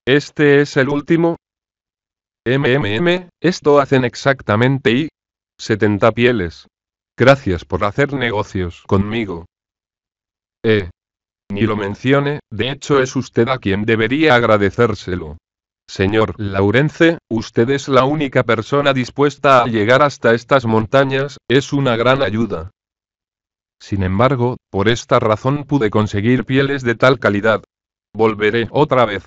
¿Este es el último? Esto hacen exactamente 70 pieles. Gracias por hacer negocios conmigo. Ni lo mencione, de hecho es usted a quien debería agradecérselo. Señor Laurence, usted es la única persona dispuesta a llegar hasta estas montañas, es una gran ayuda. Sin embargo, por esta razón pude conseguir pieles de tal calidad. Volveré otra vez.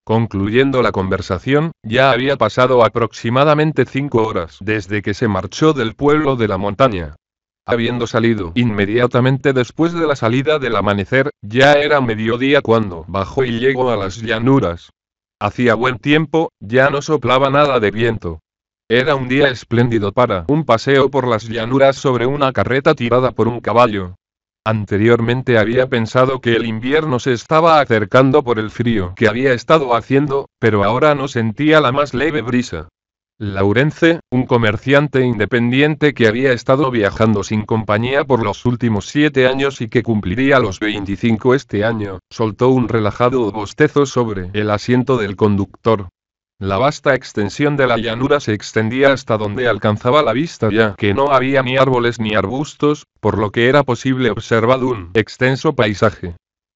Concluyendo la conversación, ya había pasado aproximadamente 5 horas desde que se marchó del pueblo de la montaña. Habiendo salido inmediatamente después de la salida del amanecer, ya era mediodía cuando bajó y llegó a las llanuras. Hacía buen tiempo, ya no soplaba nada de viento. Era un día espléndido para un paseo por las llanuras sobre una carreta tirada por un caballo. Anteriormente había pensado que el invierno se estaba acercando por el frío que había estado haciendo, pero ahora no sentía la más leve brisa. Laurence, un comerciante independiente que había estado viajando sin compañía por los últimos 7 años y que cumpliría los 25 este año, soltó un relajado bostezo sobre el asiento del conductor. La vasta extensión de la llanura se extendía hasta donde alcanzaba la vista, ya que no había ni árboles ni arbustos, por lo que era posible observar un extenso paisaje.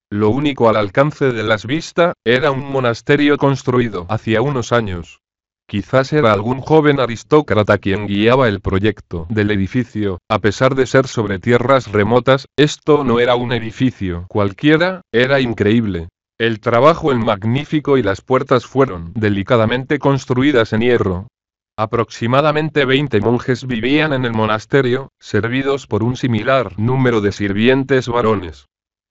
Lo único al alcance de las vistas, era un monasterio construido hacía unos años. Quizás era algún joven aristócrata quien guiaba el proyecto del edificio, a pesar de ser sobre tierras remotas, esto no era un edificio cualquiera, era increíble. El trabajo es magnífico y las puertas fueron delicadamente construidas en hierro. Aproximadamente 20 monjes vivían en el monasterio, servidos por un similar número de sirvientes varones.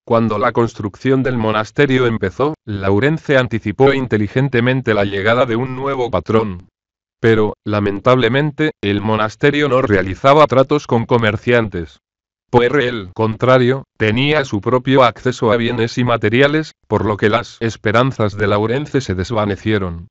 Cuando la construcción del monasterio empezó, Laurence anticipó inteligentemente la llegada de un nuevo patrón. Pero, lamentablemente, el monasterio no realizaba tratos con comerciantes. Por el contrario, tenía su propio acceso a bienes y materiales, por lo que las esperanzas de Laurence se desvanecieron.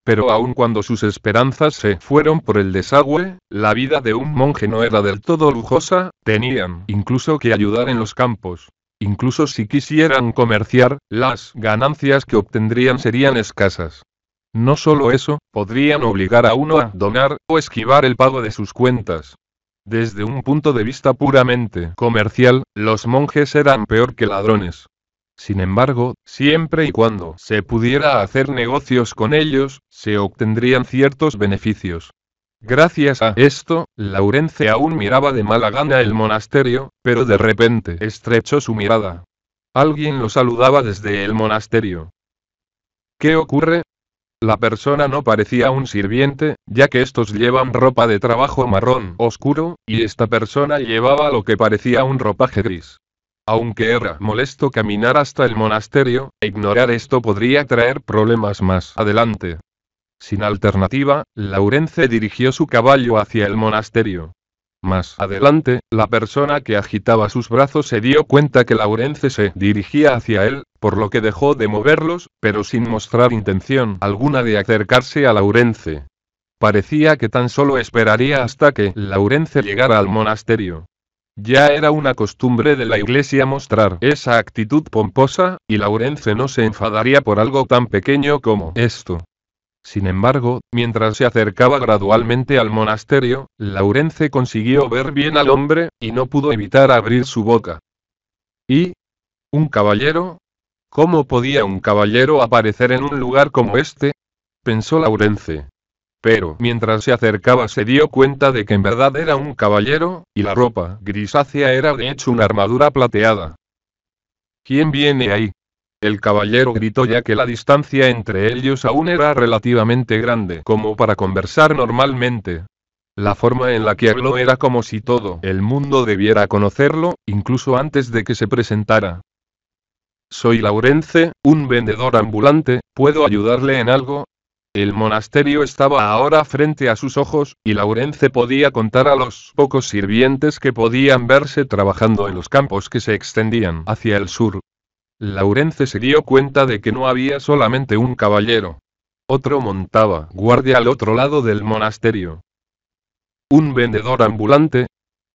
Pero aun cuando sus esperanzas se fueron por el desagüe, la vida de un monje no era del todo lujosa, tenían incluso que ayudar en los campos. Incluso si quisieran comerciar, las ganancias que obtendrían serían escasas. No solo eso, podrían obligar a uno a donar, o esquivar el pago de sus cuentas. Desde un punto de vista puramente comercial, los monjes eran peor que ladrones. Sin embargo, siempre y cuando se pudiera hacer negocios con ellos, se obtendrían ciertos beneficios. Gracias a esto, Laurence aún miraba de mala gana el monasterio, pero de repente estrechó su mirada. Alguien lo saludaba desde el monasterio. ¿Qué ocurre? La persona no parecía un sirviente, ya que estos llevan ropa de trabajo marrón oscuro, y esta persona llevaba lo que parecía un ropaje gris. Aunque era molesto caminar hasta el monasterio, ignorar esto podría traer problemas más adelante. Sin alternativa, Laurence dirigió su caballo hacia el monasterio. Más adelante, la persona que agitaba sus brazos se dio cuenta que Laurence se dirigía hacia él, por lo que dejó de moverlos, pero sin mostrar intención alguna de acercarse a Laurence. Parecía que tan solo esperaría hasta que Laurence llegara al monasterio. Ya era una costumbre de la iglesia mostrar esa actitud pomposa, y Laurence no se enfadaría por algo tan pequeño como esto. Sin embargo, mientras se acercaba gradualmente al monasterio, Laurence consiguió ver bien al hombre, y no pudo evitar abrir su boca. ¿Y? ¿Un caballero? ¿Cómo podía un caballero aparecer en un lugar como este? Pensó Laurence. Pero, mientras se acercaba se dio cuenta de que en verdad era un caballero, y la ropa grisácea era de hecho una armadura plateada. ¿Quién viene ahí? El caballero gritó, ya que la distancia entre ellos aún era relativamente grande como para conversar normalmente. La forma en la que habló era como si todo el mundo debiera conocerlo, incluso antes de que se presentara. Soy Laurence, un vendedor ambulante, ¿puedo ayudarle en algo? El monasterio estaba ahora frente a sus ojos, y Laurence podía contar a los pocos sirvientes que podían verse trabajando en los campos que se extendían hacia el sur. Laurence se dio cuenta de que no había solamente un caballero. Otro montaba guardia al otro lado del monasterio. ¿Un vendedor ambulante?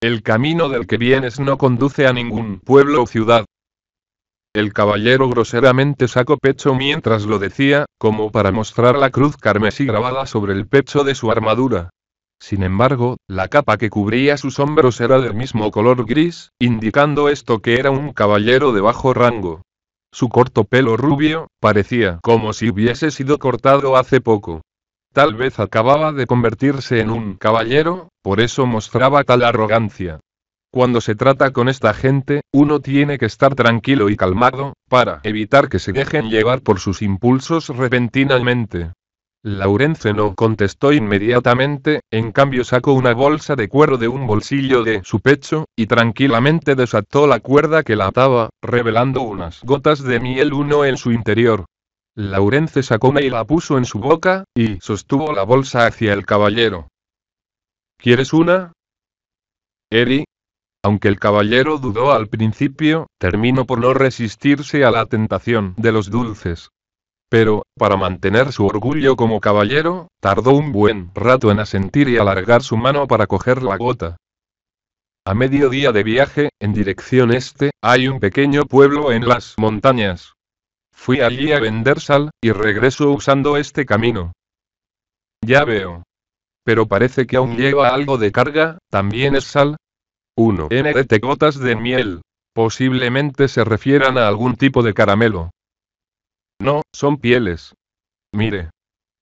El camino del que vienes no conduce a ningún pueblo o ciudad. El caballero groseramente sacó pecho mientras lo decía, como para mostrar la cruz carmesí grabada sobre el pecho de su armadura. Sin embargo, la capa que cubría sus hombros era del mismo color gris, indicando esto que era un caballero de bajo rango. Su corto pelo rubio, parecía como si hubiese sido cortado hace poco. Tal vez acababa de convertirse en un caballero, por eso mostraba tal arrogancia. Cuando se trata con esta gente, uno tiene que estar tranquilo y calmado, para evitar que se dejen llevar por sus impulsos repentinamente. Laurence no contestó inmediatamente, en cambio sacó una bolsa de cuero de un bolsillo de su pecho, y tranquilamente desató la cuerda que la ataba, revelando unas gotas de miel uno en su interior. Laurence sacó una y la puso en su boca, y sostuvo la bolsa hacia el caballero. ¿Quieres una? Eri. Aunque el caballero dudó al principio, terminó por no resistirse a la tentación de los dulces. Pero, para mantener su orgullo como caballero, tardó un buen rato en asentir y alargar su mano para coger la gota. A mediodía de viaje, en dirección este, hay un pequeño pueblo en las montañas. Fui allí a vender sal, y regreso usando este camino. Ya veo. Pero parece que aún lleva algo de carga, ¿también es sal? 1 Nrt gotas de miel. Posiblemente se refieran a algún tipo de caramelo. No, son pieles. Mire.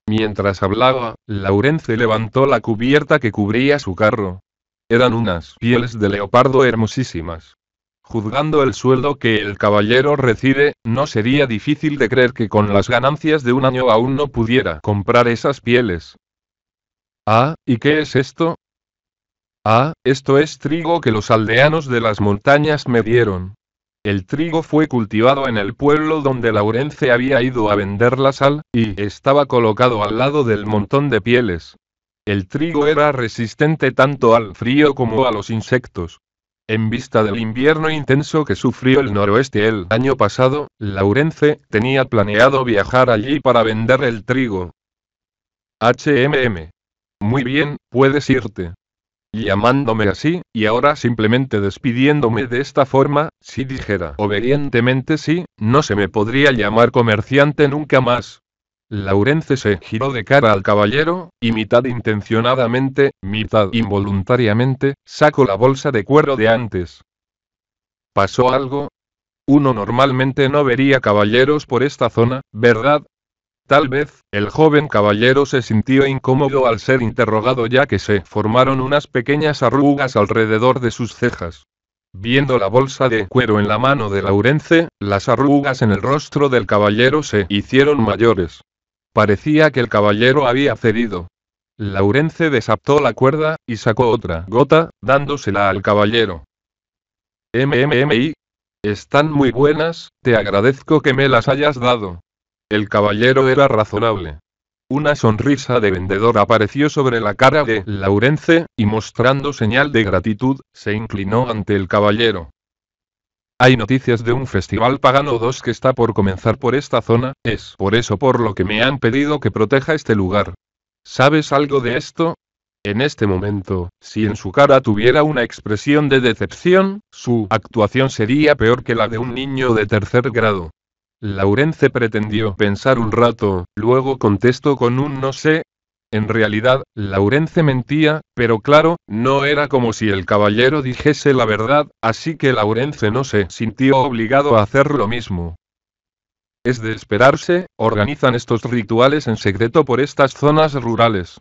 Mientras hablaba, Laurence levantó la cubierta que cubría su carro. Eran unas pieles de leopardo hermosísimas. Juzgando el sueldo que el caballero recibe, no sería difícil de creer que con las ganancias de un año aún no pudiera comprar esas pieles. Ah, ¿y qué es esto? Ah, esto es trigo que los aldeanos de las montañas me dieron. El trigo fue cultivado en el pueblo donde Laurence había ido a vender la sal, y estaba colocado al lado del montón de pieles. El trigo era resistente tanto al frío como a los insectos. En vista del invierno intenso que sufrió el noroeste el año pasado, Laurence tenía planeado viajar allí para vender el trigo. Muy bien, puedes irte. Llamándome así, y ahora simplemente despidiéndome de esta forma, si dijera obedientemente sí, no se me podría llamar comerciante nunca más. Laurence se giró de cara al caballero, y mitad intencionadamente, mitad involuntariamente, sacó la bolsa de cuero de antes. ¿Pasó algo? Uno normalmente no vería caballeros por esta zona, ¿verdad? Tal vez, el joven caballero se sintió incómodo al ser interrogado ya que se formaron unas pequeñas arrugas alrededor de sus cejas. Viendo la bolsa de cuero en la mano de Laurence, las arrugas en el rostro del caballero se hicieron mayores. Parecía que el caballero había cedido. Laurence desató la cuerda, y sacó otra gota, dándosela al caballero. Están muy buenas, te agradezco que me las hayas dado. El caballero era razonable. Una sonrisa de vendedor apareció sobre la cara de Laurence, y mostrando señal de gratitud, se inclinó ante el caballero. Hay noticias de un festival pagano 2 que está por comenzar por esta zona, es por eso por lo que me han pedido que proteja este lugar. ¿Sabes algo de esto? En este momento, si en su cara tuviera una expresión de decepción, su actuación sería peor que la de un niño de tercer grado. Laurence pretendió pensar un rato, luego contestó con un no sé. En realidad, Laurence mentía, pero claro, no era como si el caballero dijese la verdad, así que Laurence no se sintió obligado a hacer lo mismo. Es de esperarse, organizan estos rituales en secreto por estas zonas rurales.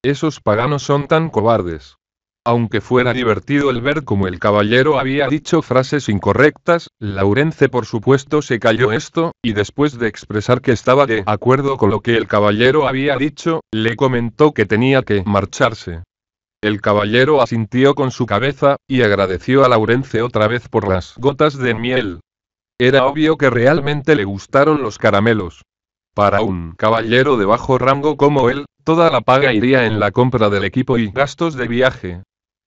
Esos paganos son tan cobardes. Aunque fuera divertido el ver cómo el caballero había dicho frases incorrectas, Laurence por supuesto se calló esto, y después de expresar que estaba de acuerdo con lo que el caballero había dicho, le comentó que tenía que marcharse. El caballero asintió con su cabeza, y agradeció a Laurence otra vez por las gotas de miel. Era obvio que realmente le gustaron los caramelos. Para un caballero de bajo rango como él, toda la paga iría en la compra del equipo y gastos de viaje.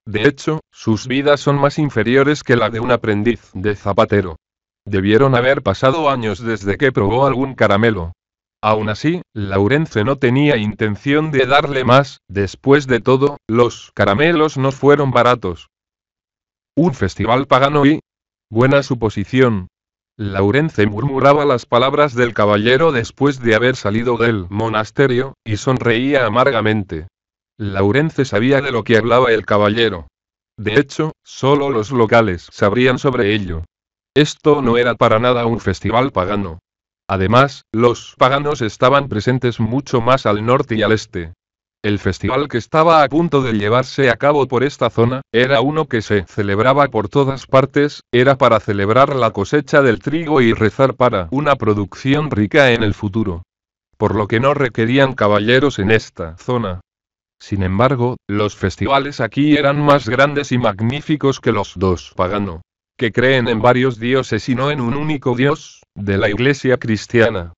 De hecho, sus vidas son más inferiores que la de un aprendiz de zapatero. Debieron haber pasado años desde que probó algún caramelo. Aún así, Laurence no tenía intención de darle más, después de todo, los caramelos no fueron baratos. Un festival pagano y... buena suposición. Laurence murmuraba las palabras del caballero después de haber salido del monasterio, y sonreía amargamente. Laurence sabía de lo que hablaba el caballero. De hecho, solo los locales sabrían sobre ello. Esto no era para nada un festival pagano. Además, los paganos estaban presentes mucho más al norte y al este. El festival que estaba a punto de llevarse a cabo por esta zona, era uno que se celebraba por todas partes, era para celebrar la cosecha del trigo y rezar para una producción rica en el futuro. Por lo que no requerían caballeros en esta zona. Sin embargo, los festivales aquí eran más grandes y magníficos que los dos paganos, que creen en varios dioses y no en un único dios, de la iglesia cristiana.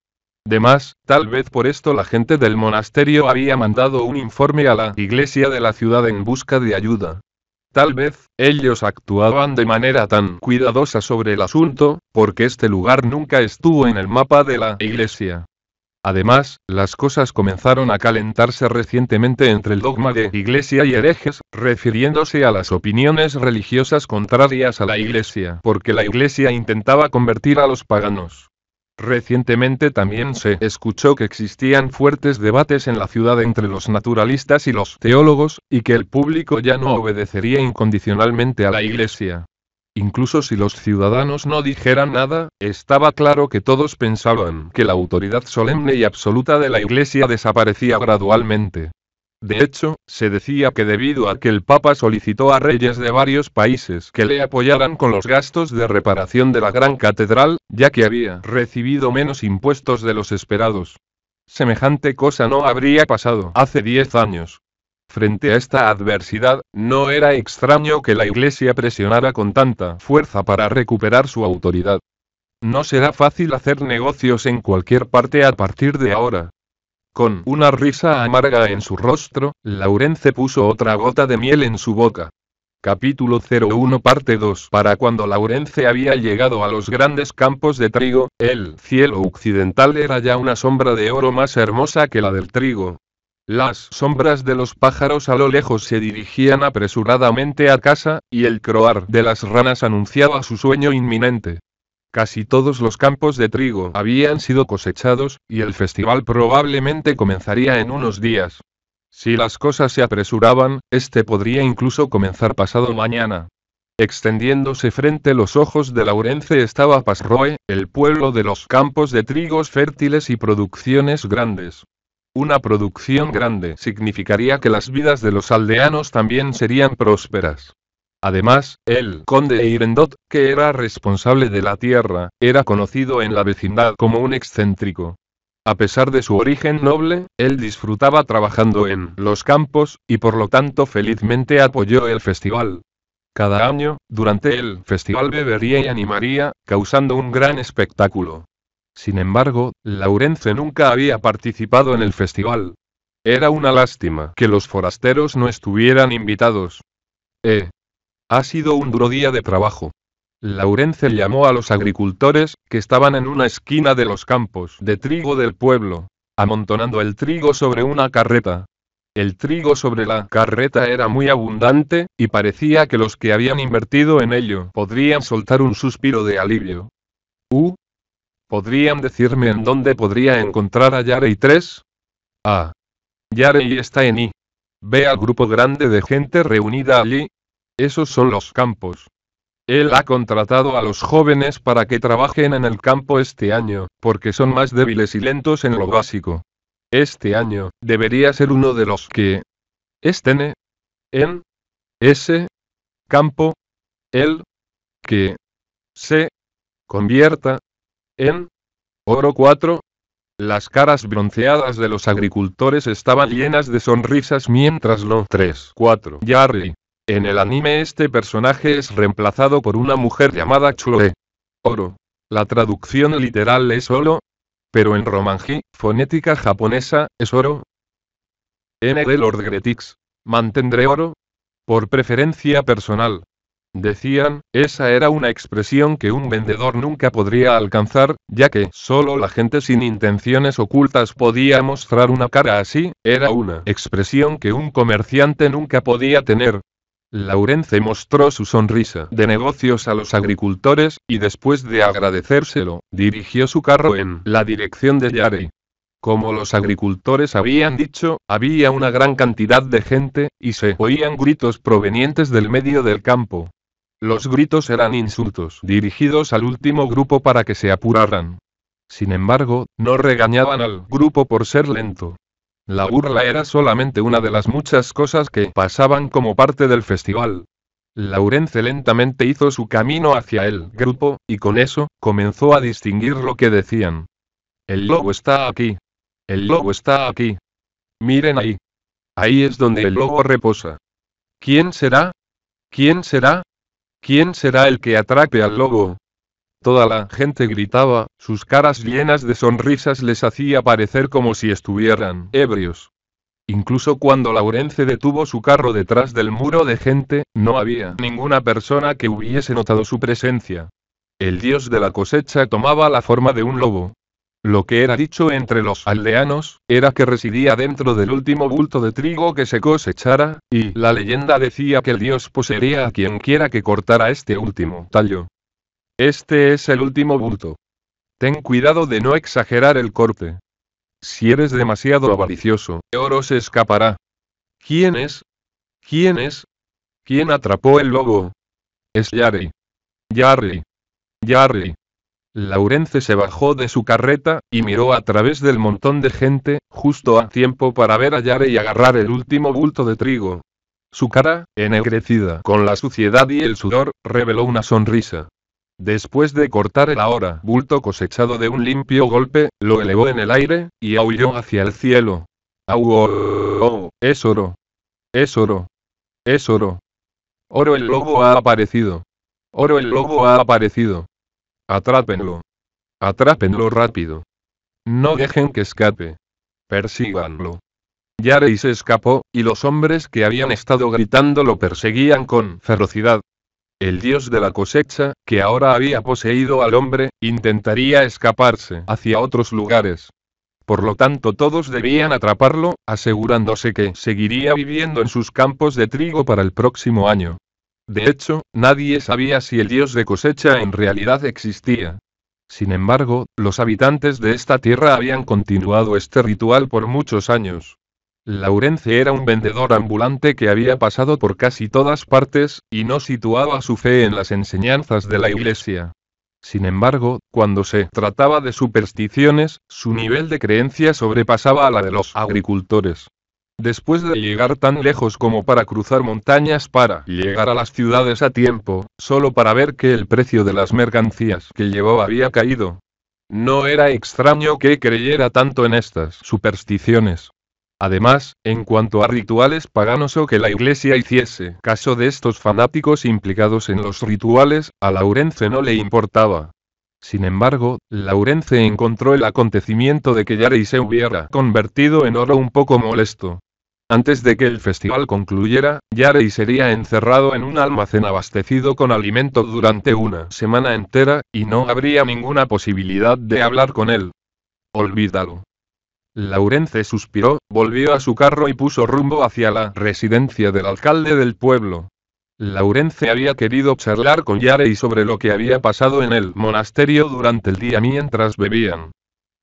Además, tal vez por esto la gente del monasterio había mandado un informe a la iglesia de la ciudad en busca de ayuda. Tal vez, ellos actuaban de manera tan cuidadosa sobre el asunto, porque este lugar nunca estuvo en el mapa de la iglesia. Además, las cosas comenzaron a calentarse recientemente entre el dogma de iglesia y herejes, refiriéndose a las opiniones religiosas contrarias a la iglesia, porque la iglesia intentaba convertir a los paganos. Recientemente también se escuchó que existían fuertes debates en la ciudad entre los naturalistas y los teólogos, y que el público ya no obedecería incondicionalmente a la iglesia. Incluso si los ciudadanos no dijeran nada, estaba claro que todos pensaban que la autoridad solemne y absoluta de la iglesia desaparecía gradualmente. De hecho, se decía que debido a que el Papa solicitó a reyes de varios países que le apoyaran con los gastos de reparación de la gran catedral, ya que había recibido menos impuestos de los esperados. Semejante cosa no habría pasado hace 10 años. Frente a esta adversidad, no era extraño que la Iglesia presionara con tanta fuerza para recuperar su autoridad. No será fácil hacer negocios en cualquier parte a partir de ahora. Con una risa amarga en su rostro, Laurence puso otra gota de miel en su boca. Capítulo 01 Parte 2 Para cuando Laurence había llegado a los grandes campos de trigo, el cielo occidental era ya una sombra de oro más hermosa que la del trigo. Las sombras de los pájaros a lo lejos se dirigían apresuradamente a casa, y el croar de las ranas anunciaba su sueño inminente. Casi todos los campos de trigo habían sido cosechados, y el festival probablemente comenzaría en unos días. Si las cosas se apresuraban, este podría incluso comenzar pasado mañana. Extendiéndose frente a los ojos de Laurence estaba Pasroe, el pueblo de los campos de trigos fértiles y producciones grandes. Una producción grande significaría que las vidas de los aldeanos también serían prósperas. Además, el conde Eirendot, que era responsable de la tierra, era conocido en la vecindad como un excéntrico. A pesar de su origen noble, él disfrutaba trabajando en los campos, y por lo tanto felizmente apoyó el festival. Cada año, durante el festival bebería y animaría, causando un gran espectáculo. Sin embargo, Laurence nunca había participado en el festival. Era una lástima que los forasteros no estuvieran invitados. Ha sido un duro día de trabajo. Laurence llamó a los agricultores, que estaban en una esquina de los campos de trigo del pueblo, amontonando el trigo sobre una carreta. El trigo sobre la carreta era muy abundante, y parecía que los que habían invertido en ello podrían soltar un suspiro de alivio. ¿Podrían decirme en dónde podría encontrar a Yarey 3? Yarey está en I. Ve al grupo grande de gente reunida allí. Esos son los campos. Él ha contratado a los jóvenes para que trabajen en el campo este año, porque son más débiles y lentos en lo básico. Este año, debería ser uno de los que estén en ese campo. El que se convierta en oro 4. Las caras bronceadas de los agricultores estaban llenas de sonrisas mientras lo 3-4 Yarey. En el anime este personaje es reemplazado por una mujer llamada Chloe. Oro. La traducción literal es oro, pero en romanji, fonética japonesa, es oro. De Lord Gretix. Mantendré oro. Por preferencia personal. Decían, esa era una expresión que un vendedor nunca podría alcanzar, ya que solo la gente sin intenciones ocultas podía mostrar una cara así, era una expresión que un comerciante nunca podía tener. Laurence mostró su sonrisa de negocios a los agricultores, y después de agradecérselo, dirigió su carro en la dirección de Yarey. Como los agricultores habían dicho, había una gran cantidad de gente, y se oían gritos provenientes del medio del campo. Los gritos eran insultos dirigidos al último grupo para que se apuraran. Sin embargo, no regañaban al grupo por ser lento. La burla era solamente una de las muchas cosas que pasaban como parte del festival. Laurence lentamente hizo su camino hacia el grupo, y con eso, comenzó a distinguir lo que decían. El lobo está aquí. El lobo está aquí. Miren ahí. Ahí es donde el lobo reposa. ¿Quién será? ¿Quién será? ¿Quién será el que atrape al lobo? Toda la gente gritaba, sus caras llenas de sonrisas les hacía parecer como si estuvieran ebrios. Incluso cuando Laurence detuvo su carro detrás del muro de gente, no había ninguna persona que hubiese notado su presencia. El dios de la cosecha tomaba la forma de un lobo. Lo que era dicho entre los aldeanos, era que residía dentro del último bulto de trigo que se cosechara, y la leyenda decía que el dios poseería a quien quiera que cortara este último tallo. Este es el último bulto. Ten cuidado de no exagerar el corte. Si eres demasiado avaricioso, el oro se escapará. ¿Quién es? ¿Quién es? ¿Quién atrapó el lobo? Es Yarey. Yarey. Yarey. Laurence se bajó de su carreta, y miró a través del montón de gente, justo a tiempo para ver a Yarey agarrar el último bulto de trigo. Su cara, ennegrecida con la suciedad y el sudor, reveló una sonrisa. Después de cortar el ahora bulto cosechado de un limpio golpe, lo elevó en el aire, y aulló hacia el cielo. ¡Au! ¡Oh! ¡Es oro! ¡Es oro! ¡Es oro! ¡Oro! El lobo ha aparecido. ¡Oro! El lobo ha aparecido. Atrápenlo. Atrápenlo rápido. No dejen que escape. Persíganlo. Yarey se escapó, y los hombres que habían estado gritando lo perseguían con ferocidad. El dios de la cosecha, que ahora había poseído al hombre, intentaría escaparse hacia otros lugares. Por lo tanto, todos debían atraparlo, asegurándose que seguiría viviendo en sus campos de trigo para el próximo año. De hecho, nadie sabía si el dios de cosecha en realidad existía. Sin embargo, los habitantes de esta tierra habían continuado este ritual por muchos años. Laurence era un vendedor ambulante que había pasado por casi todas partes, y no situaba su fe en las enseñanzas de la iglesia. Sin embargo, cuando se trataba de supersticiones, su nivel de creencia sobrepasaba a la de los agricultores. Después de llegar tan lejos como para cruzar montañas para llegar a las ciudades a tiempo, solo para ver que el precio de las mercancías que llevaba había caído. No era extraño que creyera tanto en estas supersticiones. Además, en cuanto a rituales paganos o que la iglesia hiciese caso de estos fanáticos implicados en los rituales, a Laurence no le importaba. Sin embargo, Laurence encontró el acontecimiento de que Yarey se hubiera convertido en oro un poco molesto. Antes de que el festival concluyera, Yarey sería encerrado en un almacén abastecido con alimento durante una semana entera, y no habría ninguna posibilidad de hablar con él. Olvídalo. Laurence suspiró, volvió a su carro y puso rumbo hacia la residencia del alcalde del pueblo. Laurence había querido charlar con Yarey sobre lo que había pasado en el monasterio durante el día mientras bebían.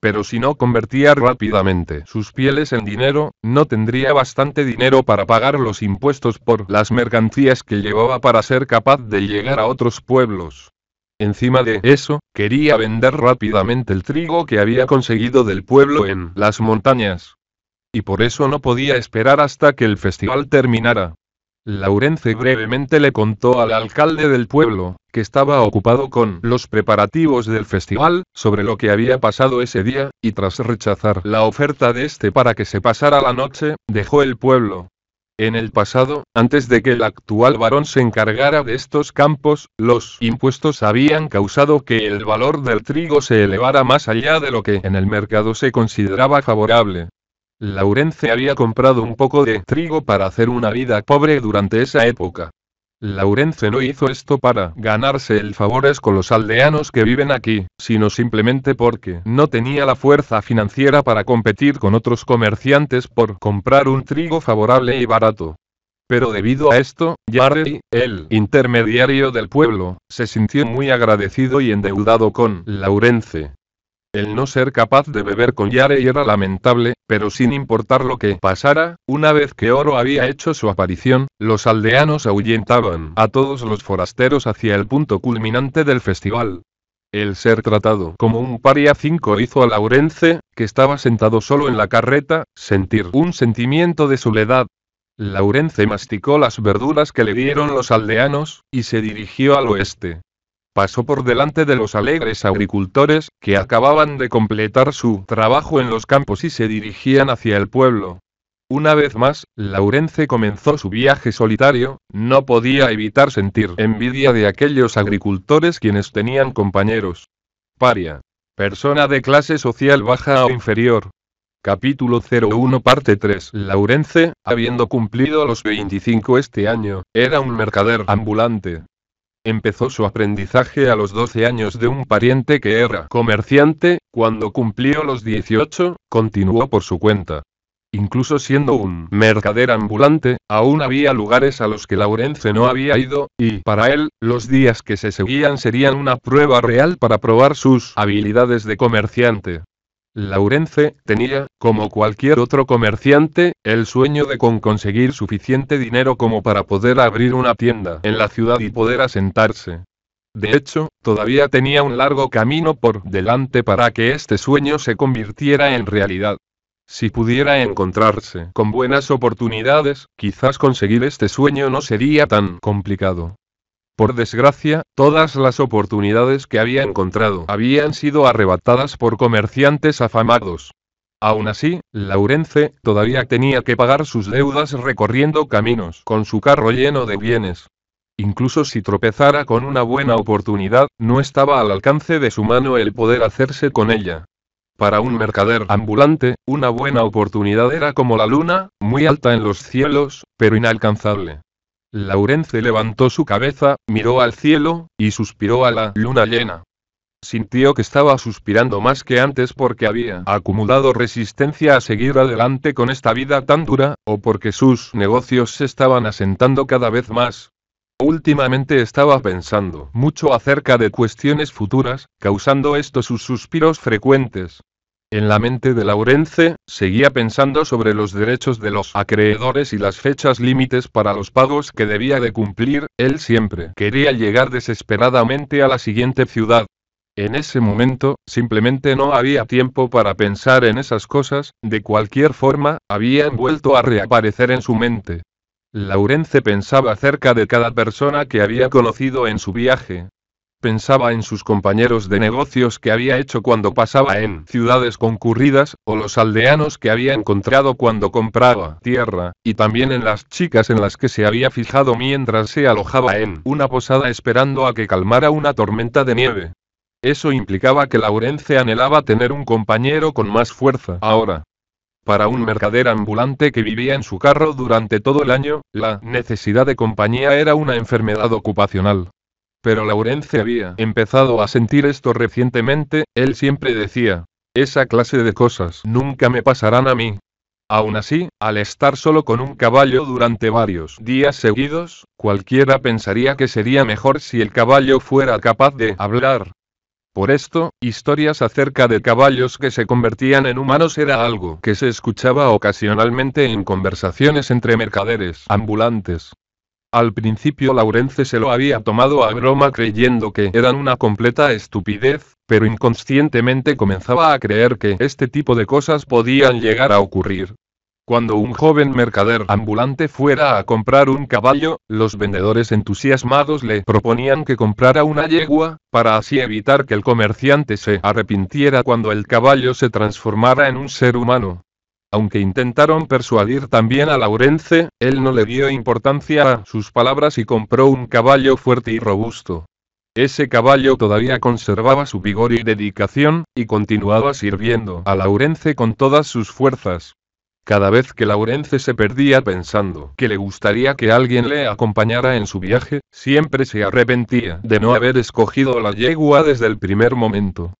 Pero si no convertía rápidamente sus pieles en dinero, no tendría bastante dinero para pagar los impuestos por las mercancías que llevaba para ser capaz de llegar a otros pueblos. Encima de eso, quería vender rápidamente el trigo que había conseguido del pueblo en las montañas. Y por eso no podía esperar hasta que el festival terminara. Laurence brevemente le contó al alcalde del pueblo, que estaba ocupado con los preparativos del festival, sobre lo que había pasado ese día, y tras rechazar la oferta de este para que se pasara la noche, dejó el pueblo. En el pasado, antes de que el actual barón se encargara de estos campos, los impuestos habían causado que el valor del trigo se elevara más allá de lo que en el mercado se consideraba favorable. Laurence había comprado un poco de trigo para hacer una vida pobre durante esa época. Laurence no hizo esto para ganarse el favores con los aldeanos que viven aquí, sino simplemente porque no tenía la fuerza financiera para competir con otros comerciantes por comprar un trigo favorable y barato. Pero debido a esto, Yarey, el intermediario del pueblo, se sintió muy agradecido y endeudado con Laurence. El no ser capaz de beber con Yarey era lamentable, pero sin importar lo que pasara, una vez que Oro había hecho su aparición, los aldeanos ahuyentaban a todos los forasteros hacia el punto culminante del festival. El ser tratado como un paria 5 hizo a Laurence, que estaba sentado solo en la carreta, sentir un sentimiento de soledad. Laurence masticó las verduras que le dieron los aldeanos, y se dirigió al oeste. Pasó por delante de los alegres agricultores, que acababan de completar su trabajo en los campos y se dirigían hacia el pueblo. Una vez más, Laurence comenzó su viaje solitario, no podía evitar sentir envidia de aquellos agricultores quienes tenían compañeros. Paria. Persona de clase social baja o inferior. Capítulo 01 Parte 3 Laurence, habiendo cumplido los 25 este año, era un mercader ambulante. Empezó su aprendizaje a los 12 años de un pariente que era comerciante. Cuando cumplió los 18, continuó por su cuenta. Incluso siendo un mercader ambulante, aún había lugares a los que Laurence no había ido, y para él, los días que se seguían serían una prueba real para probar sus habilidades de comerciante. Laurence tenía, como cualquier otro comerciante, el sueño de conseguir suficiente dinero como para poder abrir una tienda en la ciudad y poder asentarse. De hecho, todavía tenía un largo camino por delante para que este sueño se convirtiera en realidad. Si pudiera encontrarse con buenas oportunidades, quizás conseguir este sueño no sería tan complicado. Por desgracia, todas las oportunidades que había encontrado habían sido arrebatadas por comerciantes afamados. Aún así, Laurence todavía tenía que pagar sus deudas recorriendo caminos con su carro lleno de bienes. Incluso si tropezara con una buena oportunidad, no estaba al alcance de su mano el poder hacerse con ella. Para un mercader ambulante, una buena oportunidad era como la luna, muy alta en los cielos, pero inalcanzable. Laurence levantó su cabeza, miró al cielo, y suspiró a la luna llena. Sintió que estaba suspirando más que antes porque había acumulado resistencia a seguir adelante con esta vida tan dura, o porque sus negocios se estaban asentando cada vez más. Últimamente estaba pensando mucho acerca de cuestiones futuras, causando esto sus suspiros frecuentes. En la mente de Laurence, seguía pensando sobre los derechos de los acreedores y las fechas límites para los pagos que debía de cumplir. Él siempre quería llegar desesperadamente a la siguiente ciudad. En ese momento, simplemente no había tiempo para pensar en esas cosas, de cualquier forma, habían vuelto a reaparecer en su mente. Laurence pensaba acerca de cada persona que había conocido en su viaje. Pensaba en sus compañeros de negocios que había hecho cuando pasaba en ciudades concurridas, o los aldeanos que había encontrado cuando compraba tierra, y también en las chicas en las que se había fijado mientras se alojaba en una posada esperando a que calmara una tormenta de nieve. Eso implicaba que Laurence anhelaba tener un compañero con más fuerza ahora. Para un mercader ambulante que vivía en su carro durante todo el año, la necesidad de compañía era una enfermedad ocupacional. Pero Laurence había empezado a sentir esto recientemente. Él siempre decía, esa clase de cosas nunca me pasarán a mí. Aún así, al estar solo con un caballo durante varios días seguidos, cualquiera pensaría que sería mejor si el caballo fuera capaz de hablar. Por esto, historias acerca de caballos que se convertían en humanos era algo que se escuchaba ocasionalmente en conversaciones entre mercaderes ambulantes. Al principio Laurence se lo había tomado a broma creyendo que eran una completa estupidez, pero inconscientemente comenzaba a creer que este tipo de cosas podían llegar a ocurrir. Cuando un joven mercader ambulante fuera a comprar un caballo, los vendedores entusiasmados le proponían que comprara una yegua, para así evitar que el comerciante se arrepintiera cuando el caballo se transformara en un ser humano. Aunque intentaron persuadir también a Laurence, él no le dio importancia a sus palabras y compró un caballo fuerte y robusto. Ese caballo todavía conservaba su vigor y dedicación, y continuaba sirviendo a Laurence con todas sus fuerzas. Cada vez que Laurence se perdía pensando que le gustaría que alguien le acompañara en su viaje, siempre se arrepentía de no haber escogido la yegua desde el primer momento.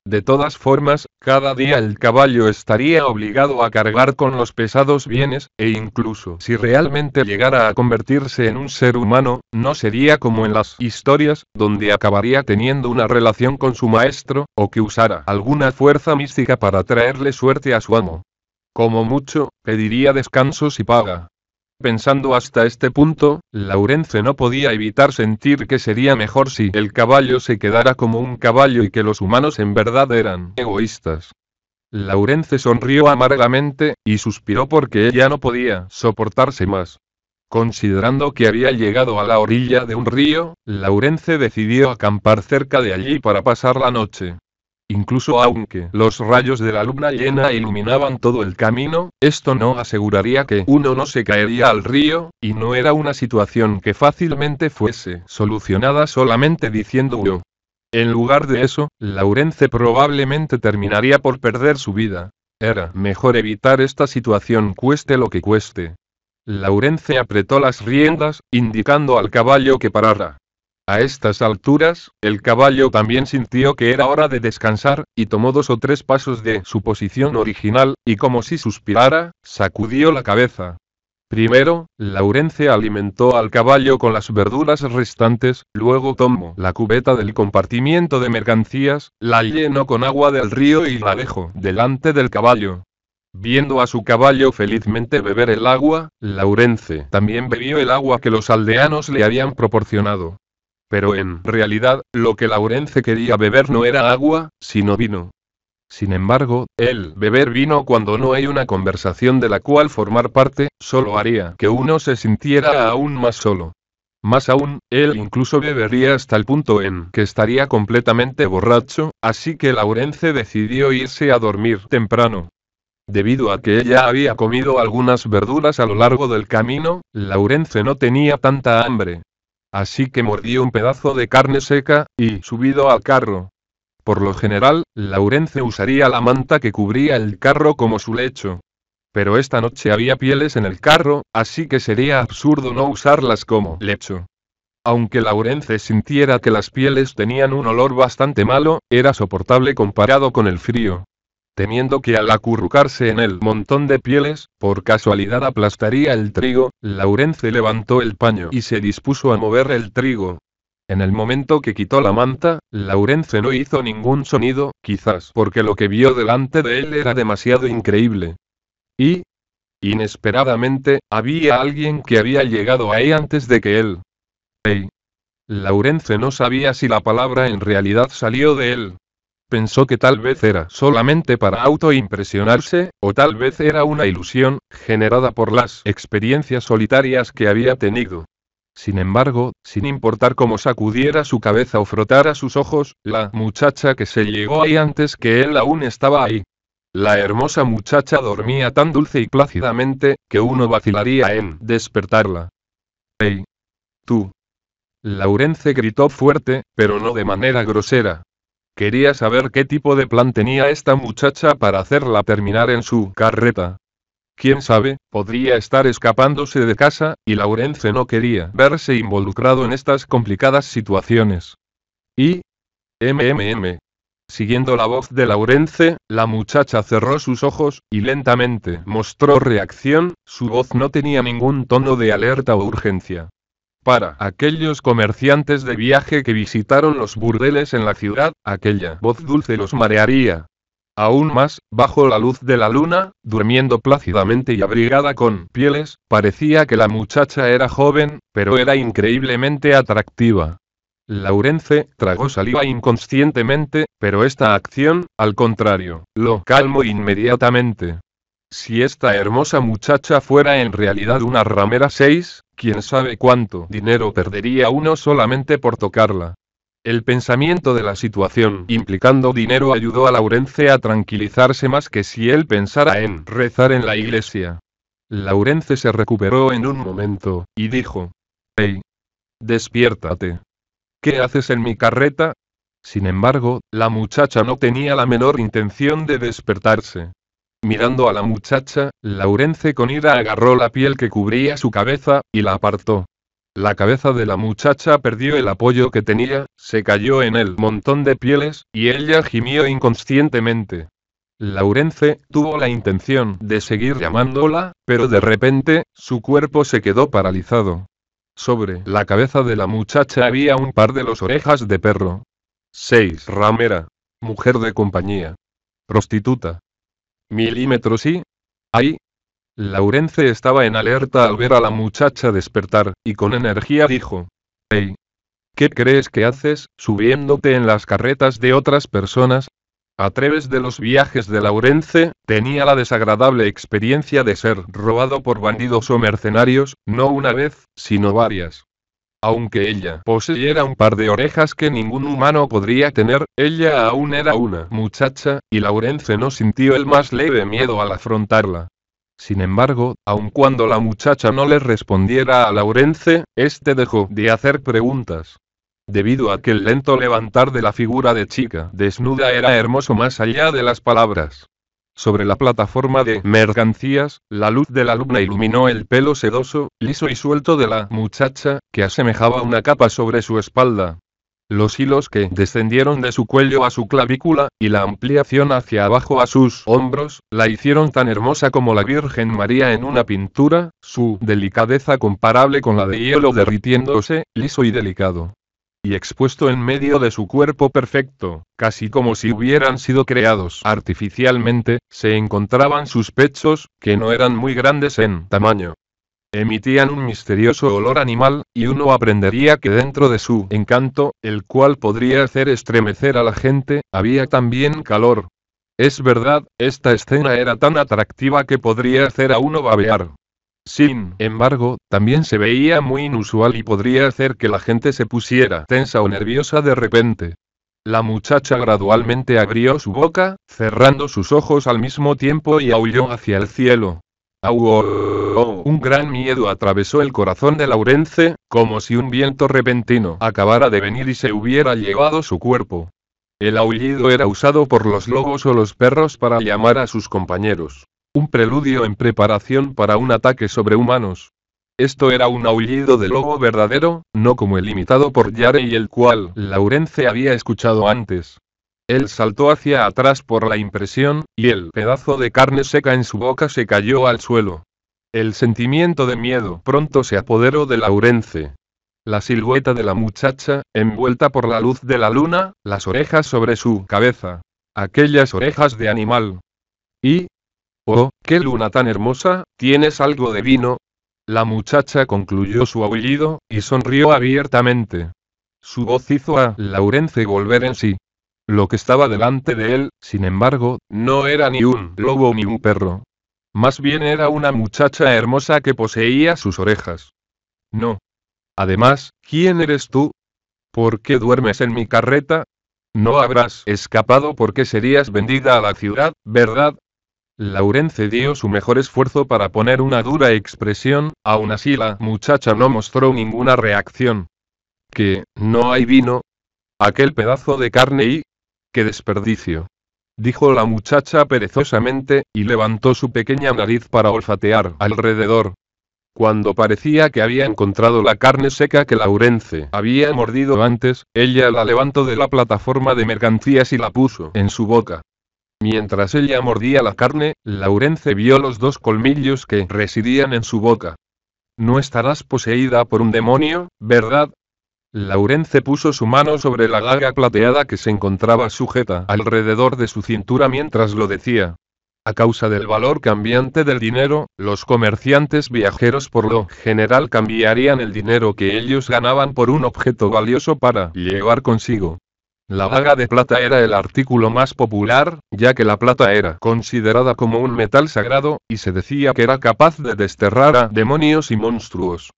De todas formas, cada día el caballo estaría obligado a cargar con los pesados bienes, e incluso si realmente llegara a convertirse en un ser humano, no sería como en las historias, donde acabaría teniendo una relación con su maestro, o que usara alguna fuerza mística para traerle suerte a su amo. Como mucho, pediría descansos y paga. Pensando hasta este punto, Laurence no podía evitar sentir que sería mejor si el caballo se quedara como un caballo y que los humanos en verdad eran egoístas. Laurence sonrió amargamente, y suspiró porque ella no podía soportarse más. Considerando que había llegado a la orilla de un río, Laurence decidió acampar cerca de allí para pasar la noche. Incluso aunque los rayos de la luna llena iluminaban todo el camino, esto no aseguraría que uno no se caería al río, y no era una situación que fácilmente fuese solucionada solamente diciendo yo. En lugar de eso, Laurence probablemente terminaría por perder su vida. Era mejor evitar esta situación cueste lo que cueste. Laurence apretó las riendas, indicando al caballo que parara. A estas alturas, el caballo también sintió que era hora de descansar, y tomó 2 o 3 pasos de su posición original, y como si suspirara, sacudió la cabeza. Primero, Laurence alimentó al caballo con las verduras restantes, luego tomó la cubeta del compartimiento de mercancías, la llenó con agua del río y la dejó delante del caballo. Viendo a su caballo felizmente beber el agua, Laurence también bebió el agua que los aldeanos le habían proporcionado. Pero en realidad, lo que Laurence quería beber no era agua, sino vino. Sin embargo, el beber vino cuando no hay una conversación de la cual formar parte, solo haría que uno se sintiera aún más solo. Más aún, él incluso bebería hasta el punto en que estaría completamente borracho, así que Laurence decidió irse a dormir temprano. Debido a que ella había comido algunas verduras a lo largo del camino, Laurence no tenía tanta hambre. Así que mordió un pedazo de carne seca, y subido al carro. Por lo general, Laurence usaría la manta que cubría el carro como su lecho. Pero esta noche había pieles en el carro, así que sería absurdo no usarlas como lecho. Aunque Laurence sintiera que las pieles tenían un olor bastante malo, era soportable comparado con el frío. Temiendo que al acurrucarse en el montón de pieles, por casualidad aplastaría el trigo, Laurence levantó el paño y se dispuso a mover el trigo. En el momento que quitó la manta, Laurence no hizo ningún sonido, quizás porque lo que vio delante de él era demasiado increíble. Y, inesperadamente, había alguien que había llegado ahí antes de que él. Hey. Laurence no sabía si la palabra en realidad salió de él. Pensó que tal vez era solamente para autoimpresionarse, o tal vez era una ilusión, generada por las experiencias solitarias que había tenido. Sin embargo, sin importar cómo sacudiera su cabeza o frotara sus ojos, la muchacha que se llegó ahí antes que él aún estaba ahí. La hermosa muchacha dormía tan dulce y plácidamente, que uno vacilaría en despertarla. ¡Hey! ¡Tú! Laurence gritó fuerte, pero no de manera grosera. Quería saber qué tipo de plan tenía esta muchacha para hacerla terminar en su carreta. Quién sabe, podría estar escapándose de casa, y Laurence no quería verse involucrado en estas complicadas situaciones. Y... Siguiendo la voz de Laurence, la muchacha cerró sus ojos, y lentamente mostró reacción, su voz no tenía ningún tono de alerta o urgencia. Para aquellos comerciantes de viaje que visitaron los burdeles en la ciudad, aquella voz dulce los marearía. Aún más, bajo la luz de la luna, durmiendo plácidamente y abrigada con pieles, parecía que la muchacha era joven, pero era increíblemente atractiva. Laurence tragó saliva inconscientemente, pero esta acción, al contrario, lo calmó inmediatamente. Si esta hermosa muchacha fuera en realidad una ramera 6, quién sabe cuánto dinero perdería uno solamente por tocarla. El pensamiento de la situación implicando dinero ayudó a Laurence a tranquilizarse más que si él pensara en rezar en la iglesia. Laurence se recuperó en un momento, y dijo: «Hey, despiértate. ¿Qué haces en mi carreta?» Sin embargo, la muchacha no tenía la menor intención de despertarse. Mirando a la muchacha, Laurence con ira agarró la piel que cubría su cabeza, y la apartó. La cabeza de la muchacha perdió el apoyo que tenía, se cayó en el montón de pieles, y ella gimió inconscientemente. Laurence tuvo la intención de seguir llamándola, pero de repente, su cuerpo se quedó paralizado. Sobre la cabeza de la muchacha había un par de los orejas de perro. 6. Ramera. Mujer de compañía. Prostituta. Milímetros y... ¡Ay! Laurence estaba en alerta al ver a la muchacha despertar, y con energía dijo: «Hey, ¿qué crees que haces, subiéndote en las carretas de otras personas?» A través de los viajes de Laurence, tenía la desagradable experiencia de ser robado por bandidos o mercenarios, no una vez, sino varias. Aunque ella poseyera un par de orejas que ningún humano podría tener, ella aún era una muchacha, y Laurence no sintió el más leve miedo al afrontarla. Sin embargo, aun cuando la muchacha no le respondiera a Laurence, este dejó de hacer preguntas. Debido a que el lento levantar de la figura de chica desnuda era hermoso más allá de las palabras. Sobre la plataforma de mercancías, la luz de la luna iluminó el pelo sedoso, liso y suelto de la muchacha, que asemejaba una capa sobre su espalda. Los hilos que descendieron de su cuello a su clavícula, y la ampliación hacia abajo a sus hombros, la hicieron tan hermosa como la Virgen María en una pintura, su delicadeza comparable con la de hielo derritiéndose, liso y delicado. Y expuesto en medio de su cuerpo perfecto, casi como si hubieran sido creados artificialmente, se encontraban sus pechos, que no eran muy grandes en tamaño. Emitían un misterioso olor animal, y uno aprendería que dentro de su encanto, el cual podría hacer estremecer a la gente, había también calor. Es verdad, esta escena era tan atractiva que podría hacer a uno babear. Sin embargo, también se veía muy inusual y podría hacer que la gente se pusiera tensa o nerviosa de repente. La muchacha gradualmente abrió su boca, cerrando sus ojos al mismo tiempo y aulló hacia el cielo. ¡Au! Un gran miedo atravesó el corazón de Laurence, como si un viento repentino acabara de venir y se hubiera llevado su cuerpo. El aullido era usado por los lobos o los perros para llamar a sus compañeros. Un preludio en preparación para un ataque sobre humanos. Esto era un aullido de lobo verdadero, no como el imitado por Yare y el cual Laurence había escuchado antes. Él saltó hacia atrás por la impresión, y el pedazo de carne seca en su boca se cayó al suelo. El sentimiento de miedo pronto se apoderó de Laurence. La silueta de la muchacha, envuelta por la luz de la luna, las orejas sobre su cabeza. Aquellas orejas de animal. Y... ¡oh, qué luna tan hermosa! ¿Tienes algo de vino? La muchacha concluyó su aullido, y sonrió abiertamente. Su voz hizo a Laurence volver en sí. Lo que estaba delante de él, sin embargo, no era ni un lobo ni un perro. Más bien era una muchacha hermosa que poseía sus orejas. No. Además, ¿quién eres tú? ¿Por qué duermes en mi carreta? No habrás escapado porque serías vendida a la ciudad, ¿verdad? Laurence dio su mejor esfuerzo para poner una dura expresión, aún así la muchacha no mostró ninguna reacción. ¿Que no hay vino? ¿Aquel pedazo de carne y... ¡qué desperdicio!, dijo la muchacha perezosamente, y levantó su pequeña nariz para olfatear alrededor. Cuando parecía que había encontrado la carne seca que Laurence había mordido antes, ella la levantó de la plataforma de mercancías y la puso en su boca. Mientras ella mordía la carne, Laurence vio los dos colmillos que residían en su boca. No estarás poseída por un demonio, ¿verdad? Laurence puso su mano sobre la daga plateada que se encontraba sujeta alrededor de su cintura mientras lo decía. A causa del valor cambiante del dinero, los comerciantes viajeros por lo general cambiarían el dinero que ellos ganaban por un objeto valioso para llevar consigo. La daga de plata era el artículo más popular, ya que la plata era considerada como un metal sagrado, y se decía que era capaz de desterrar a demonios y monstruos.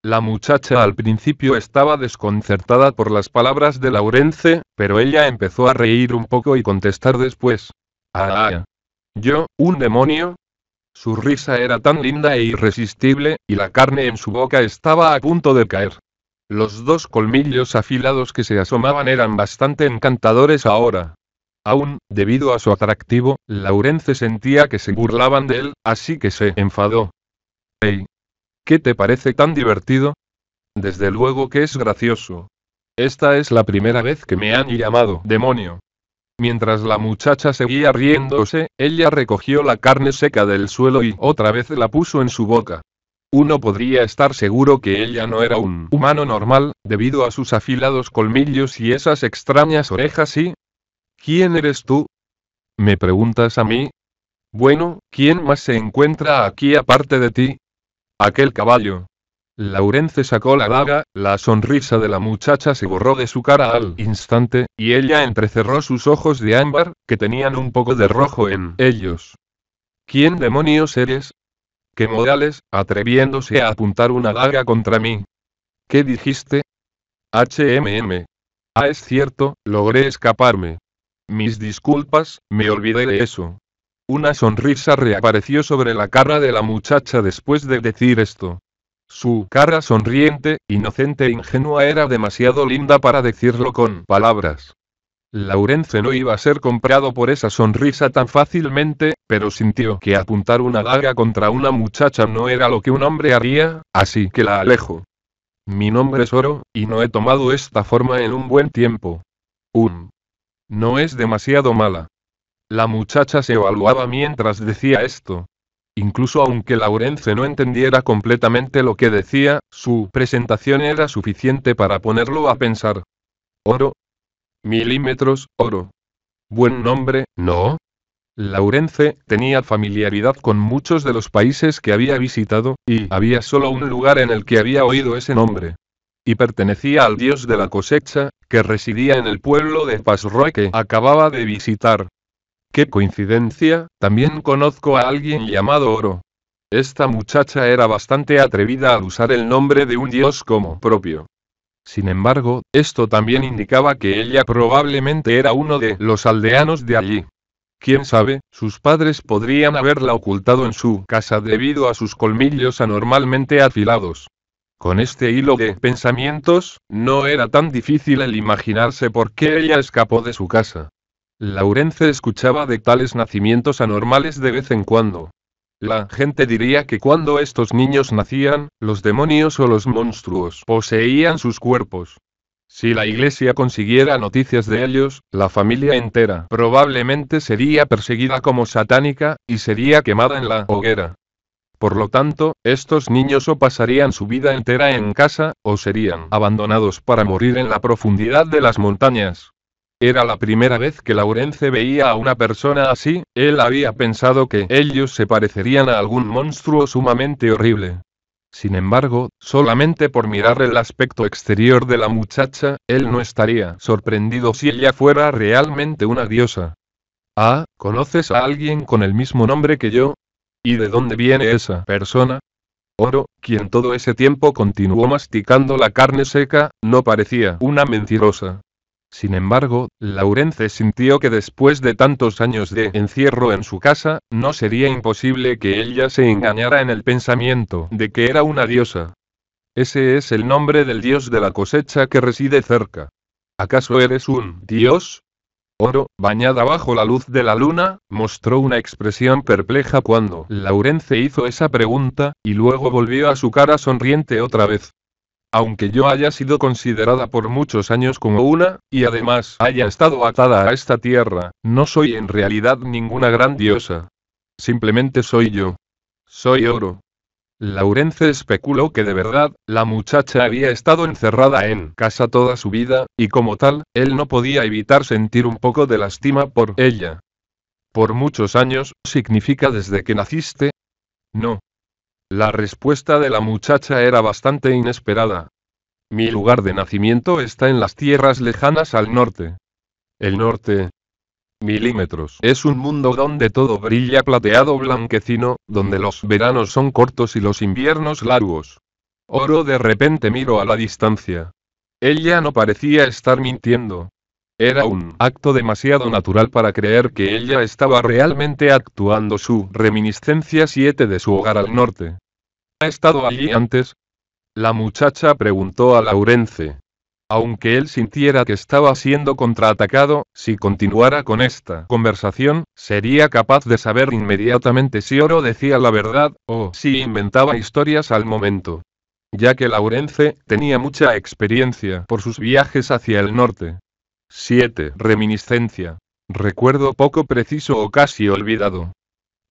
La muchacha al principio estaba desconcertada por las palabras de Laurence, pero ella empezó a reír un poco y contestar después. «Ah, ¿yo, un demonio?» Su risa era tan linda e irresistible, y la carne en su boca estaba a punto de caer. Los dos colmillos afilados que se asomaban eran bastante encantadores ahora. Aún, debido a su atractivo, Laurence sentía que se burlaban de él, así que se enfadó. «Hey, ¿qué te parece tan divertido? Desde luego que es gracioso. Esta es la primera vez que me han llamado demonio. Mientras la muchacha seguía riéndose, ella recogió la carne seca del suelo y otra vez la puso en su boca. Uno podría estar seguro que ella no era un humano normal, debido a sus afilados colmillos y esas extrañas orejas y... ¿Quién eres tú? ¿Me preguntas a mí? Bueno, ¿quién más se encuentra aquí aparte de ti? Aquel caballo. Laurence sacó la daga, la sonrisa de la muchacha se borró de su cara al instante, y ella entrecerró sus ojos de ámbar, que tenían un poco de rojo en ellos. ¿Quién demonios eres? ¿Qué modales, atreviéndose a apuntar una daga contra mí? ¿Qué dijiste? Ah, es cierto, logré escaparme. Mis disculpas, me olvidé de eso. Una sonrisa reapareció sobre la cara de la muchacha después de decir esto. Su cara sonriente, inocente e ingenua era demasiado linda para decirlo con palabras. Laurence no iba a ser comprado por esa sonrisa tan fácilmente, pero sintió que apuntar una daga contra una muchacha no era lo que un hombre haría, así que la alejó. Mi nombre es Oro, y no he tomado esta forma en un buen tiempo. No es demasiado mala. La muchacha se evaluaba mientras decía esto. Incluso aunque Laurence no entendiera completamente lo que decía, su presentación era suficiente para ponerlo a pensar. Oro. Milímetros, Oro. Buen nombre, ¿no? Laurence tenía familiaridad con muchos de los países que había visitado, y había solo un lugar en el que había oído ese nombre. Y pertenecía al dios de la cosecha, que residía en el pueblo de Pasroe que acababa de visitar. ¡Qué coincidencia! También conozco a alguien llamado Oro. Esta muchacha era bastante atrevida al usar el nombre de un dios como propio. Sin embargo, esto también indicaba que ella probablemente era uno de los aldeanos de allí. Quién sabe, sus padres podrían haberla ocultado en su casa debido a sus colmillos anormalmente afilados. Con este hilo de pensamientos, no era tan difícil el imaginarse por qué ella escapó de su casa. Laurence escuchaba de tales nacimientos anormales de vez en cuando. La gente diría que cuando estos niños nacían, los demonios o los monstruos poseían sus cuerpos. Si la iglesia consiguiera noticias de ellos, la familia entera probablemente sería perseguida como satánica, y sería quemada en la hoguera. Por lo tanto, estos niños o pasarían su vida entera en casa, o serían abandonados para morir en la profundidad de las montañas. Era la primera vez que Laurence veía a una persona así, él había pensado que ellos se parecerían a algún monstruo sumamente horrible. Sin embargo, solamente por mirar el aspecto exterior de la muchacha, él no estaría sorprendido si ella fuera realmente una diosa. Ah, ¿conoces a alguien con el mismo nombre que yo? ¿Y de dónde viene esa persona? Oro, quien todo ese tiempo continuó masticando la carne seca, no parecía una mentirosa. Sin embargo, Laurence sintió que después de tantos años de encierro en su casa, no sería imposible que ella se engañara en el pensamiento de que era una diosa. Ese es el nombre del dios de la cosecha que reside cerca. ¿Acaso eres un dios? Oro, bañada bajo la luz de la luna, mostró una expresión perpleja cuando Laurence hizo esa pregunta, y luego volvió a su cara sonriente otra vez. Aunque yo haya sido considerada por muchos años como una, y además haya estado atada a esta tierra, no soy en realidad ninguna gran diosa. Simplemente soy yo. Soy Oro. Laurence especuló que de verdad, la muchacha había estado encerrada en casa toda su vida, y como tal, él no podía evitar sentir un poco de lástima por ella. ¿Por muchos años, significa desde que naciste? No. La respuesta de la muchacha era bastante inesperada. Mi lugar de nacimiento está en las tierras lejanas al norte. El norte. Milímetros. Es un mundo donde todo brilla plateado blanquecino, donde los veranos son cortos y los inviernos largos. Oro de repente miró a la distancia. Ella no parecía estar mintiendo. Era un acto demasiado natural para creer que ella estaba realmente actuando. Su reminiscencia 7 de su hogar al norte. ¿Ha estado allí antes? La muchacha preguntó a Laurence. Aunque él sintiera que estaba siendo contraatacado, si continuara con esta conversación, sería capaz de saber inmediatamente si Oro decía la verdad, o si inventaba historias al momento. ya que Laurence tenía mucha experiencia por sus viajes hacia el norte. 7. Reminiscencia. Recuerdo poco preciso o casi olvidado.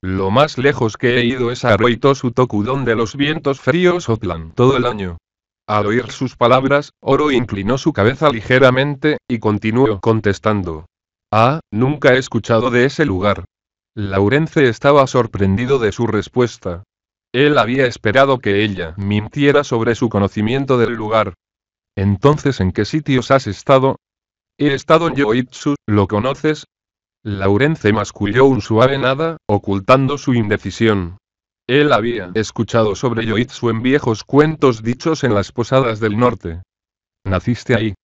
Lo más lejos que he ido es a Roitosu-toku, donde los vientos fríos soplan todo el año. Al oír sus palabras, Oro inclinó su cabeza ligeramente, y continuó contestando. Ah, nunca he escuchado de ese lugar. Laurence estaba sorprendido de su respuesta. Él había esperado que ella mintiera sobre su conocimiento del lugar. Entonces, ¿en qué sitios has estado? He estado en Yoitsu, ¿lo conoces? Laurence masculló un suave nada, ocultando su indecisión. Él había escuchado sobre Yoitsu en viejos cuentos dichos en las posadas del norte. ¿Naciste ahí?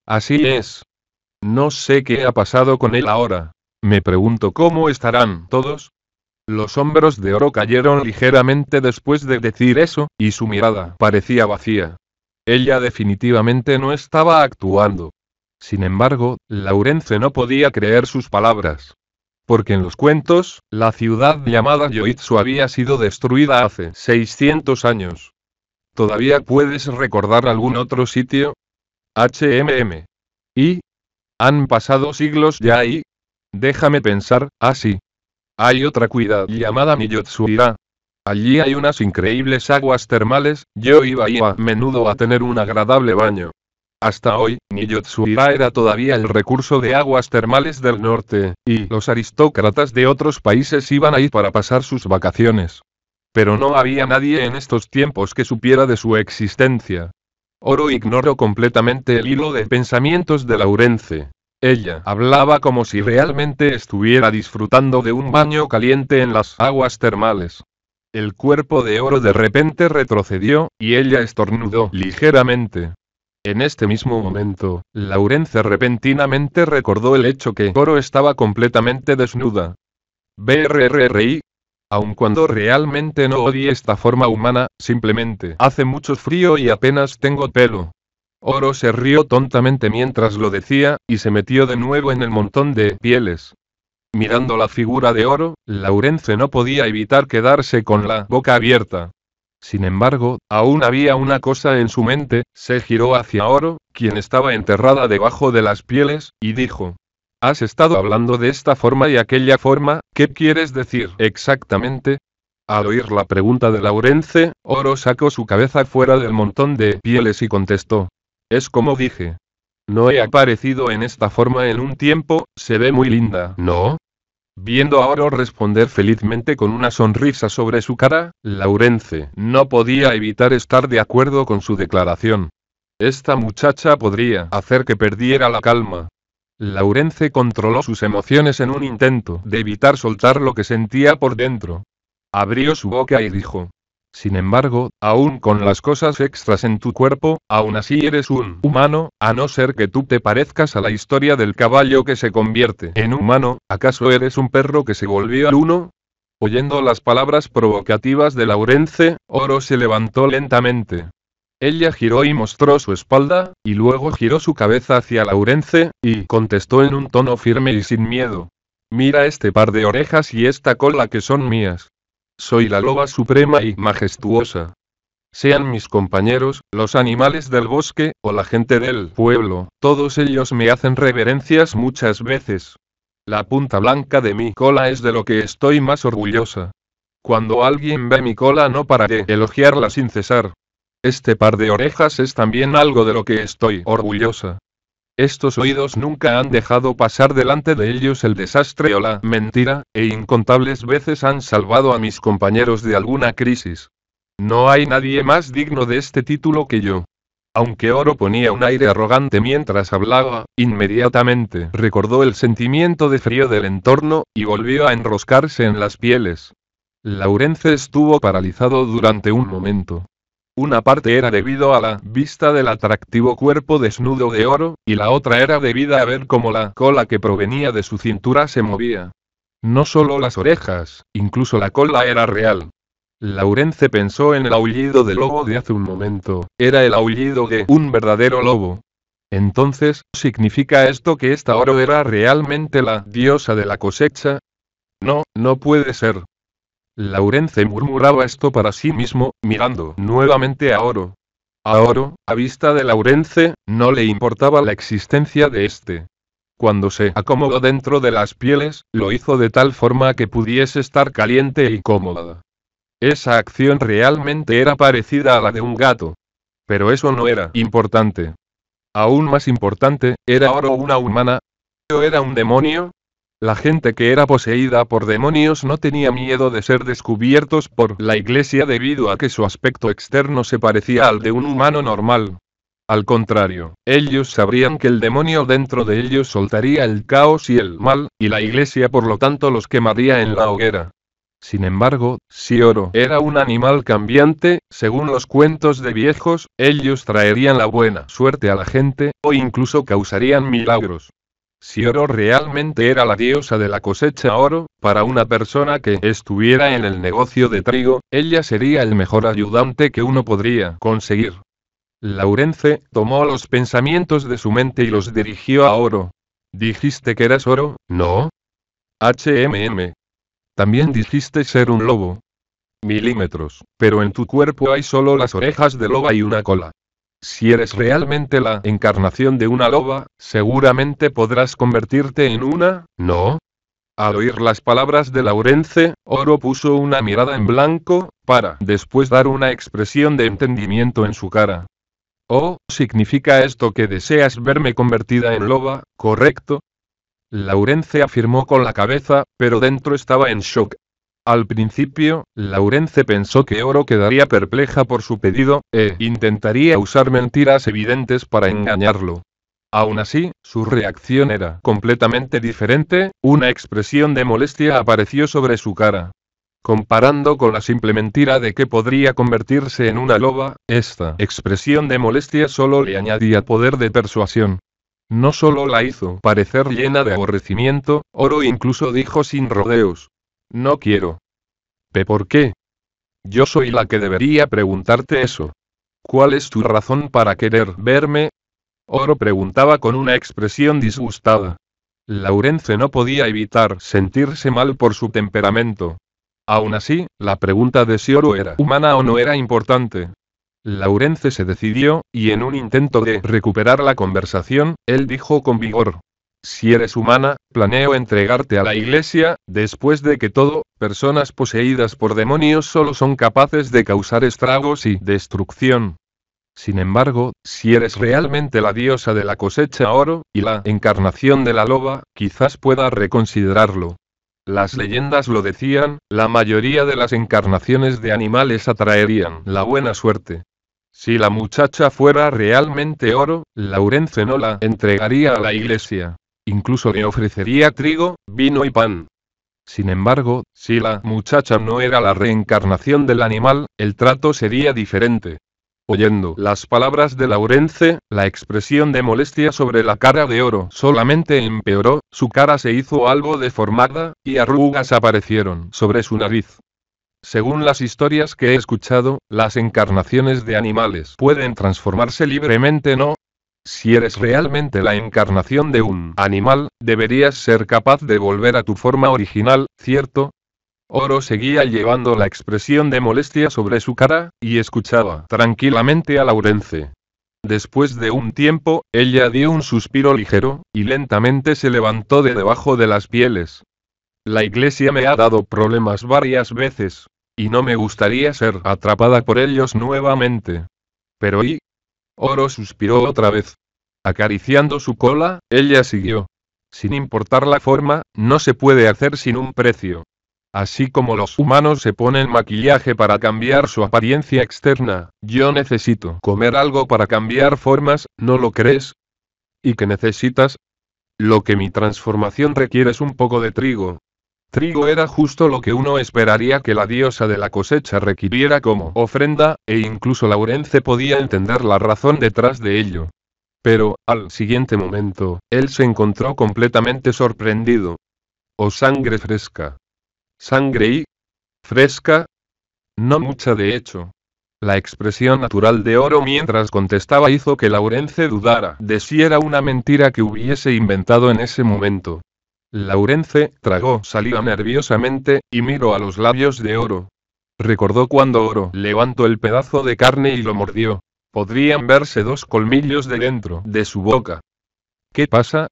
Así es. No sé qué ha pasado con él ahora. Me pregunto cómo estarán todos. Los hombros de Oro cayeron ligeramente después de decir eso, y su mirada parecía vacía. Ella definitivamente no estaba actuando. Sin embargo, Laurence no podía creer sus palabras. Porque en los cuentos, la ciudad llamada Yoitsu había sido destruida hace 600 años. ¿Todavía puedes recordar algún otro sitio? ¿Y? ¿Han pasado siglos ya ahí? Déjame pensar, sí. Hay otra ciudad llamada Niyotsuira. Allí hay unas increíbles aguas termales, yo iba ahí a menudo a tener un agradable baño. Hasta hoy, Niyotsuira era todavía el recurso de aguas termales del norte, y los aristócratas de otros países iban ahí para pasar sus vacaciones. Pero no había nadie en estos tiempos que supiera de su existencia. Oro ignoró completamente el hilo de pensamientos de Laurence. Ella hablaba como si realmente estuviera disfrutando de un baño caliente en las aguas termales. El cuerpo de Oro de repente retrocedió, y ella estornudó ligeramente. En este mismo momento, Laurence repentinamente recordó el hecho que Oro estaba completamente desnuda. BRRRI. Aun cuando realmente no odie esta forma humana, simplemente hace mucho frío y apenas tengo pelo. Oro se rió tontamente mientras lo decía, y se metió de nuevo en el montón de pieles. Mirando la figura de Oro, Laurence no podía evitar quedarse con la boca abierta. Sin embargo, aún había una cosa en su mente, se giró hacia Oro, quien estaba enterrada debajo de las pieles, y dijo. ¿Has estado hablando de esta forma y aquella forma? ¿Qué quieres decir exactamente? Al oír la pregunta de Laurence, Oro sacó su cabeza fuera del montón de pieles y contestó. Es como dije. No he aparecido en esta forma en un tiempo, se ve muy linda, ¿no? Viendo a Oro responder felizmente con una sonrisa sobre su cara, Laurence no podía evitar estar de acuerdo con su declaración. Esta muchacha podría hacer que perdiera la calma. Laurence controló sus emociones en un intento de evitar soltar lo que sentía por dentro. Abrió su boca y dijo. Sin embargo, aún con las cosas extras en tu cuerpo, aún así eres un humano, a no ser que tú te parezcas a la historia del caballo que se convierte en humano, ¿acaso eres un perro que se volvió al uno? Oyendo las palabras provocativas de Laurence, Oro se levantó lentamente. Ella giró y mostró su espalda, y luego giró su cabeza hacia Laurence, y contestó en un tono firme y sin miedo. Mira este par de orejas y esta cola que son mías. Soy la loba suprema y majestuosa. Sean mis compañeros, los animales del bosque, o la gente del pueblo, todos ellos me hacen reverencias muchas veces. La punta blanca de mi cola es de lo que estoy más orgullosa. Cuando alguien ve mi cola no pararé de elogiarla sin cesar. Este par de orejas es también algo de lo que estoy orgullosa. Estos oídos nunca han dejado pasar delante de ellos el desastre o la mentira, e incontables veces han salvado a mis compañeros de alguna crisis. No hay nadie más digno de este título que yo. Aunque Oro ponía un aire arrogante mientras hablaba, inmediatamente recordó el sentimiento de frío del entorno, y volvió a enroscarse en las pieles. Laurence estuvo paralizado durante un momento. Una parte era debido a la vista del atractivo cuerpo desnudo de Oro, y la otra era debida a ver cómo la cola que provenía de su cintura se movía. No solo las orejas, incluso la cola era real. Laurence pensó en el aullido del lobo de hace un momento, era el aullido de un verdadero lobo. Entonces, ¿significa esto que esta Oro era realmente la diosa de la cosecha? No, no puede ser. Laurence murmuraba esto para sí mismo, mirando nuevamente a Oro. A Oro, a vista de Laurence, no le importaba la existencia de este. Cuando se acomodó dentro de las pieles, lo hizo de tal forma que pudiese estar caliente y cómoda. Esa acción realmente era parecida a la de un gato. Pero eso no era importante. Aún más importante, ¿era Oro una humana? ¿O era un demonio? La gente que era poseída por demonios no tenía miedo de ser descubiertos por la iglesia debido a que su aspecto externo se parecía al de un humano normal. Al contrario, ellos sabrían que el demonio dentro de ellos soltaría el caos y el mal, y la iglesia por lo tanto los quemaría en la hoguera. Sin embargo, si Oro era un animal cambiante, según los cuentos de viejos, ellos traerían la buena suerte a la gente, o incluso causarían milagros. Si Oro realmente era la diosa de la cosecha oro, para una persona que estuviera en el negocio de trigo, ella sería el mejor ayudante que uno podría conseguir. Laurence tomó los pensamientos de su mente y los dirigió a Oro. Dijiste que eras Oro, ¿no? También dijiste ser un lobo. Milímetros, pero en tu cuerpo hay solo las orejas de loba y una cola. Si eres realmente la encarnación de una loba, seguramente podrás convertirte en una, ¿no? Al oír las palabras de Laurence, Oro puso una mirada en blanco, para después dar una expresión de entendimiento en su cara. Oh, ¿significa esto que deseas verme convertida en loba, correcto? Laurence afirmó con la cabeza, pero dentro estaba en shock. Al principio, Laurence pensó que Oro quedaría perpleja por su pedido, e intentaría usar mentiras evidentes para engañarlo. Aún así, su reacción era completamente diferente, una expresión de molestia apareció sobre su cara. Comparando con la simple mentira de que podría convertirse en una loba, esta expresión de molestia solo le añadía poder de persuasión. No solo la hizo parecer llena de aborrecimiento, Oro incluso dijo sin rodeos. No quiero. ¿Por qué? Yo soy la que debería preguntarte eso. ¿Cuál es tu razón para querer verme? Oro preguntaba con una expresión disgustada. Laurence no podía evitar sentirse mal por su temperamento. Aún así, la pregunta de si Oro era humana o no era importante. Laurence se decidió, y en un intento de recuperar la conversación, él dijo con vigor. Si eres humana, planeo entregarte a la iglesia, después de que todo, personas poseídas por demonios solo son capaces de causar estragos y destrucción. Sin embargo, si eres realmente la diosa de la cosecha oro, y la encarnación de la loba, quizás pueda reconsiderarlo. Las leyendas lo decían, la mayoría de las encarnaciones de animales atraerían la buena suerte. Si la muchacha fuera realmente oro, Laurence no la entregaría a la iglesia. Incluso le ofrecería trigo, vino y pan. Sin embargo, si la muchacha no era la reencarnación del animal, el trato sería diferente. Oyendo las palabras de Laurence, la expresión de molestia sobre la cara de Oro solamente empeoró, su cara se hizo algo deformada, y arrugas aparecieron sobre su nariz. Según las historias que he escuchado, las encarnaciones de animales pueden transformarse libremente, ¿no? Si eres realmente la encarnación de un animal, deberías ser capaz de volver a tu forma original, ¿cierto? Oro seguía llevando la expresión de molestia sobre su cara, y escuchaba tranquilamente a Laurence. Después de un tiempo, ella dio un suspiro ligero, y lentamente se levantó de debajo de las pieles. La iglesia me ha dado problemas varias veces, y no me gustaría ser atrapada por ellos nuevamente. Pero ¿y? Oro suspiró otra vez. Acariciando su cola, ella siguió. Sin importar la forma, no se puede hacer sin un precio. Así como los humanos se ponen maquillaje para cambiar su apariencia externa, yo necesito comer algo para cambiar formas, ¿no lo crees? ¿Y qué necesitas? Lo que mi transformación requiere es un poco de trigo. Trigo era justo lo que uno esperaría que la diosa de la cosecha requiriera como ofrenda, e incluso Laurence podía entender la razón detrás de ello. Pero, al siguiente momento, él se encontró completamente sorprendido. «Oh, sangre fresca». ¿Sangre y fresca? No mucha de hecho. La expresión natural de Oro mientras contestaba hizo que Laurence dudara de si era una mentira que hubiese inventado en ese momento. Laurence tragó saliva nerviosamente, y miró a los labios de Oro. Recordó cuando Oro levantó el pedazo de carne y lo mordió. Podrían verse 2 colmillos de dentro de su boca. ¿Qué pasa?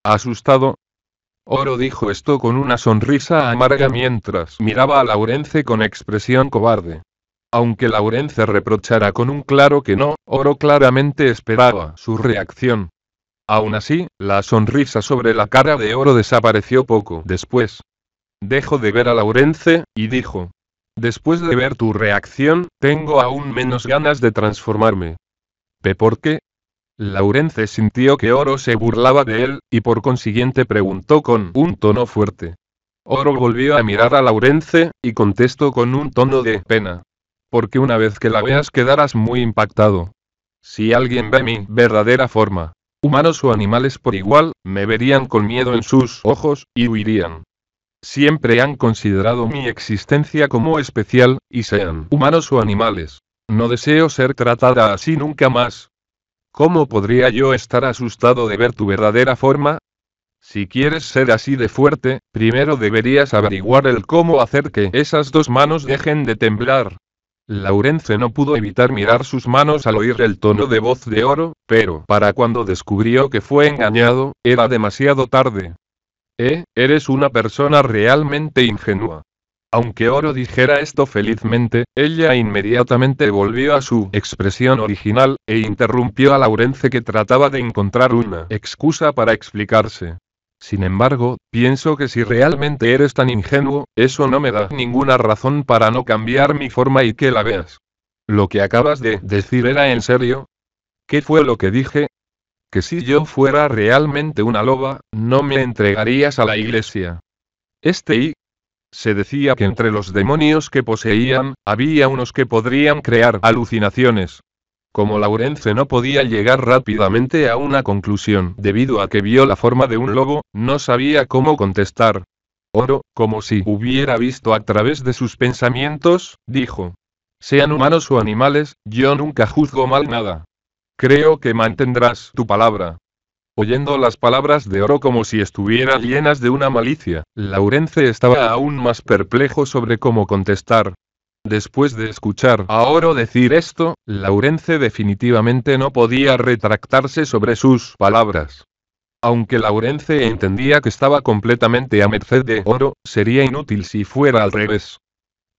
¿Asustado? Oro dijo esto con una sonrisa amarga mientras miraba a Laurence con expresión cobarde. Aunque Laurence reprochara con un claro que no, Oro claramente esperaba su reacción. Aún así, la sonrisa sobre la cara de Oro desapareció poco después. Dejó de ver a Laurence, y dijo: después de ver tu reacción, tengo aún menos ganas de transformarme. ¿Por qué? Laurence sintió que Oro se burlaba de él, y por consiguiente preguntó con un tono fuerte. Oro volvió a mirar a Laurence, y contestó con un tono de pena. Porque una vez que la veas quedarás muy impactado. Si alguien ve mi verdadera forma, humanos o animales por igual, me verían con miedo en sus ojos, y huirían. Siempre han considerado mi existencia como especial, y sean humanos o animales. No deseo ser tratada así nunca más. ¿Cómo podría yo estar asustado de ver tu verdadera forma? Si quieres ser así de fuerte, primero deberías averiguar el cómo hacer que esas 2 manos dejen de temblar. Laurence no pudo evitar mirar sus manos al oír el tono de voz de Oro, pero para cuando descubrió que fue engañado, era demasiado tarde. Eres una persona realmente ingenua. Aunque Oro dijera esto felizmente, ella inmediatamente volvió a su expresión original, e interrumpió a Laurence que trataba de encontrar una excusa para explicarse. Sin embargo, pienso que si realmente eres tan ingenuo, eso no me da ninguna razón para no cambiar mi forma y que la veas. ¿Lo que acabas de decir era en serio? ¿Qué fue lo que dije? Que si yo fuera realmente una loba, no me entregarías a la iglesia. Se decía que entre los demonios que poseían, había unos que podrían crear alucinaciones. Como Laurence no podía llegar rápidamente a una conclusión debido a que vio la forma de un lobo, no sabía cómo contestar. Oro, como si hubiera visto a través de sus pensamientos, dijo: sean humanos o animales, yo nunca juzgo mal nada. Creo que mantendrás tu palabra. Oyendo las palabras de Oro como si estuvieran llenas de una malicia, Laurence estaba aún más perplejo sobre cómo contestar. Después de escuchar a Oro decir esto, Laurence definitivamente no podía retractarse sobre sus palabras. Aunque Laurence entendía que estaba completamente a merced de Oro, sería inútil si fuera al revés.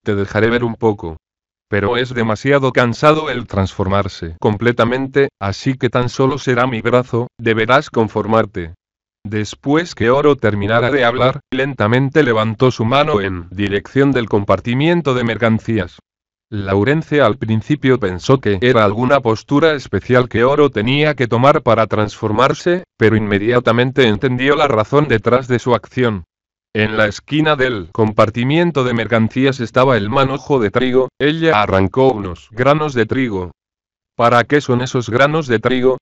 Te dejaré ver un poco. Pero es demasiado cansado el transformarse completamente, así que tan solo será mi brazo, deberás conformarte. Después que Oro terminara de hablar, lentamente levantó su mano en dirección del compartimiento de mercancías. Laurence al principio pensó que era alguna postura especial que Oro tenía que tomar para transformarse, pero inmediatamente entendió la razón detrás de su acción. En la esquina del compartimiento de mercancías estaba el manojo de trigo. Ella arrancó unos granos de trigo. ¿Para qué son esos granos de trigo?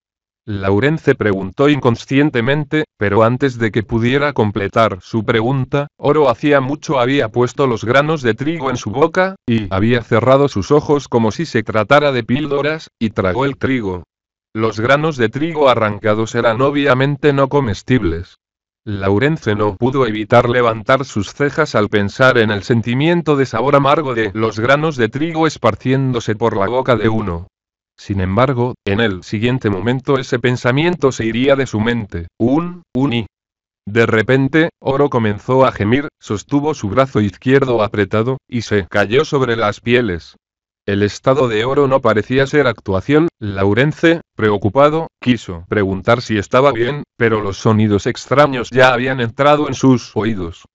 Laurence preguntó inconscientemente, pero antes de que pudiera completar su pregunta, Oro hacía mucho había puesto los granos de trigo en su boca, y había cerrado sus ojos como si se tratara de píldoras, y tragó el trigo. Los granos de trigo arrancados eran obviamente no comestibles. Laurence no pudo evitar levantar sus cejas al pensar en el sentimiento de sabor amargo de los granos de trigo esparciéndose por la boca de uno. Sin embargo, en el siguiente momento ese pensamiento se iría de su mente. Y. De repente, Oro comenzó a gemir, sostuvo su brazo izquierdo apretado, y se cayó sobre las pieles. El estado de Oro no parecía ser actuación. Laurence, preocupado, quiso preguntar si estaba bien, pero los sonidos extraños ya habían entrado en sus oídos.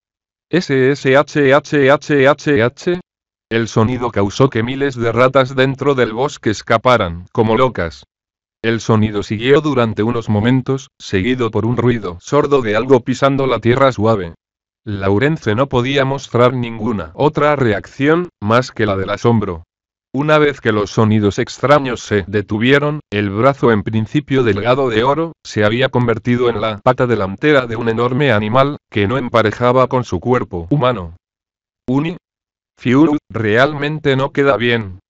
SSHHHH. El sonido causó que miles de ratas dentro del bosque escaparan, como locas. El sonido siguió durante unos momentos, seguido por un ruido sordo de algo pisando la tierra suave. Laurence no podía mostrar ninguna otra reacción, más que la del asombro. Una vez que los sonidos extraños se detuvieron, el brazo en principio delgado de Oro, se había convertido en la pata delantera de un enorme animal, que no emparejaba con su cuerpo humano. Realmente no queda bien.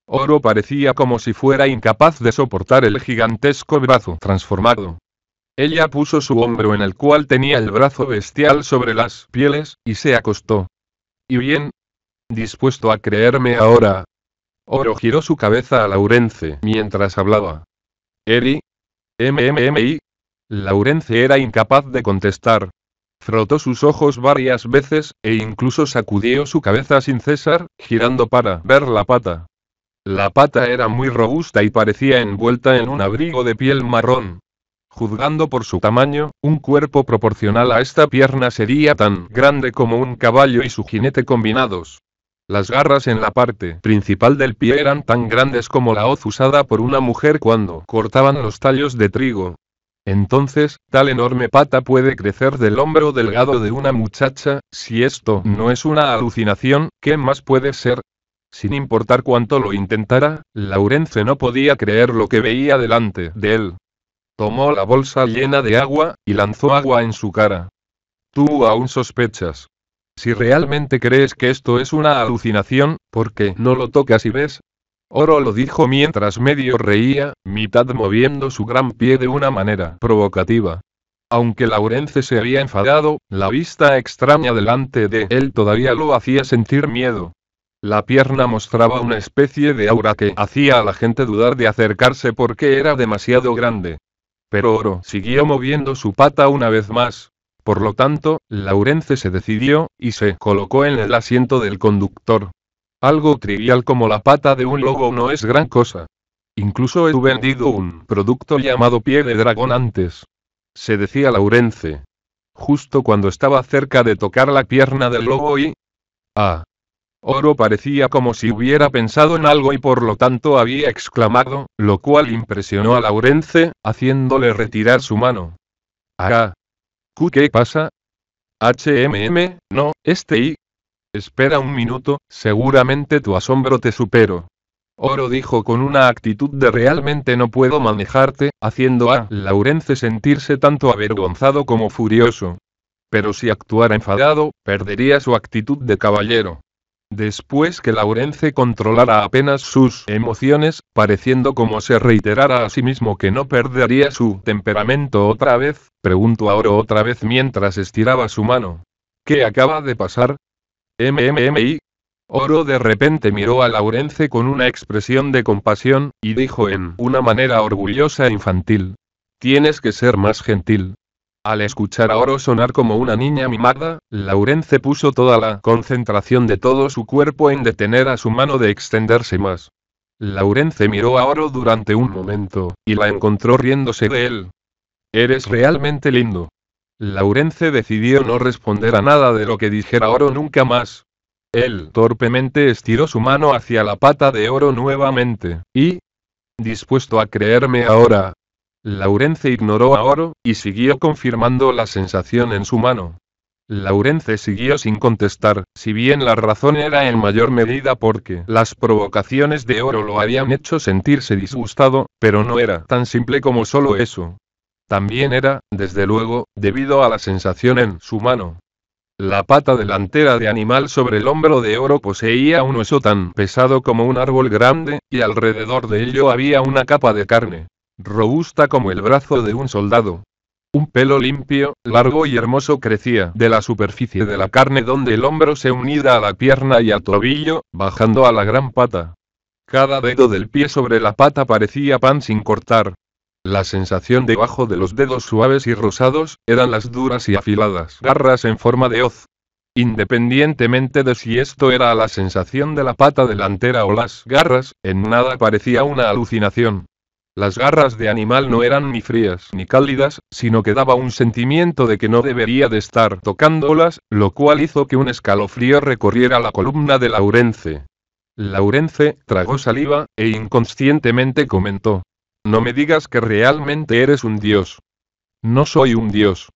Oro parecía como si fuera incapaz de soportar el gigantesco brazo transformado. Ella puso su hombro en el cual tenía el brazo bestial sobre las pieles, y se acostó. ¿Y bien? ¿Dispuesto a creerme ahora? Oro giró su cabeza a Laurence mientras hablaba. Eri. MMMI. Laurence era incapaz de contestar. Frotó sus ojos varias veces, e incluso sacudió su cabeza sin cesar, girando para ver la pata. La pata era muy robusta y parecía envuelta en un abrigo de piel marrón. Juzgando por su tamaño, un cuerpo proporcional a esta pierna sería tan grande como un caballo y su jinete combinados. Las garras en la parte principal del pie eran tan grandes como la hoz usada por una mujer cuando cortaban los tallos de trigo. Entonces, tal enorme pata puede crecer del hombro delgado de una muchacha. Si esto no es una alucinación, ¿qué más puede ser? Sin importar cuánto lo intentara, Laurence no podía creer lo que veía delante de él. Tomó la bolsa llena de agua, y lanzó agua en su cara. Tú aún sospechas. Si realmente crees que esto es una alucinación, ¿por qué no lo tocas y ves? Oro lo dijo mientras medio reía, mitad moviendo su gran pie de una manera provocativa. Aunque Laurence se había enfadado, la vista extraña delante de él todavía lo hacía sentir miedo. La pierna mostraba una especie de aura que hacía a la gente dudar de acercarse porque era demasiado grande. Pero Oro siguió moviendo su pata una vez más. Por lo tanto, Laurence se decidió, y se colocó en el asiento del conductor. Algo trivial como la pata de un lobo no es gran cosa. Incluso he vendido un producto llamado pie de dragón antes. Se decía Laurence. Justo cuando estaba cerca de tocar la pierna del lobo y... ¡Ah! Oro parecía como si hubiera pensado en algo y por lo tanto había exclamado, lo cual impresionó a Laurence, haciéndole retirar su mano. ¡Ah! ¿Qué pasa? No, Espera un minuto, seguramente tu asombro te supero. Oro dijo con una actitud de realmente no puedo manejarte, haciendo a Laurence sentirse tanto avergonzado como furioso. Pero si actuara enfadado, perdería su actitud de caballero. Después que Laurence controlara apenas sus emociones, pareciendo como se reiterara a sí mismo que no perdería su temperamento otra vez, preguntó a Oro otra vez mientras estiraba su mano. ¿Qué acaba de pasar? MMMI. Oro de repente miró a Laurence con una expresión de compasión, y dijo en una manera orgullosa e infantil. Tienes que ser más gentil. Al escuchar a Oro sonar como una niña mimada, Laurence puso toda la concentración de todo su cuerpo en detener a su mano de extenderse más. Laurence miró a Oro durante un momento, y la encontró riéndose de él. Eres realmente lindo. Laurence decidió no responder a nada de lo que dijera Oro nunca más. Él torpemente estiró su mano hacia la pata de Oro nuevamente, y... ¿Dispuesto a creerme ahora? Laurence ignoró a Oro, y siguió confirmando la sensación en su mano. Laurence siguió sin contestar, si bien la razón era en mayor medida porque las provocaciones de Oro lo habían hecho sentirse disgustado, pero no era tan simple como solo eso. También era, desde luego, debido a la sensación en su mano. La pata delantera de animal sobre el hombro de Oro poseía un hueso tan pesado como un árbol grande, y alrededor de ello había una capa de carne, robusta como el brazo de un soldado. Un pelo limpio, largo y hermoso crecía de la superficie de la carne donde el hombro se unía a la pierna y al tobillo, bajando a la gran pata. Cada dedo del pie sobre la pata parecía pan sin cortar. La sensación debajo de los dedos suaves y rosados, eran las duras y afiladas garras en forma de hoz. Independientemente de si esto era la sensación de la pata delantera o las garras, en nada parecía una alucinación. Las garras de animal no eran ni frías ni cálidas, sino que daba un sentimiento de que no debería de estar tocándolas, lo cual hizo que un escalofrío recorriera la columna de Laurence. Laurence tragó saliva, e inconscientemente comentó. No me digas que realmente eres un dios. No soy un dios.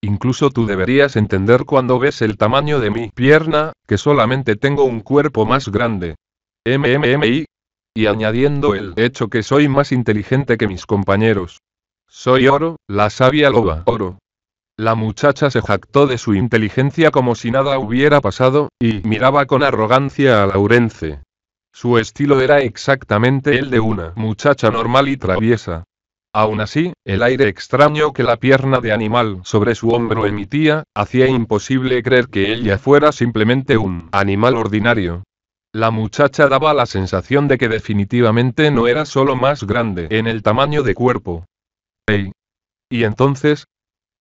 Incluso tú deberías entender cuando ves el tamaño de mi pierna, que solamente tengo un cuerpo más grande. MMMI. Y añadiendo el hecho que soy más inteligente que mis compañeros. Soy Oro, la sabia loba. Oro. La muchacha se jactó de su inteligencia como si nada hubiera pasado, y miraba con arrogancia a Laurence. Su estilo era exactamente el de una muchacha normal y traviesa. Aún así, el aire extraño que la pierna de animal sobre su hombro emitía, hacía imposible creer que ella fuera simplemente un animal ordinario. La muchacha daba la sensación de que definitivamente no era solo más grande en el tamaño de cuerpo. ¡Ey! Y entonces,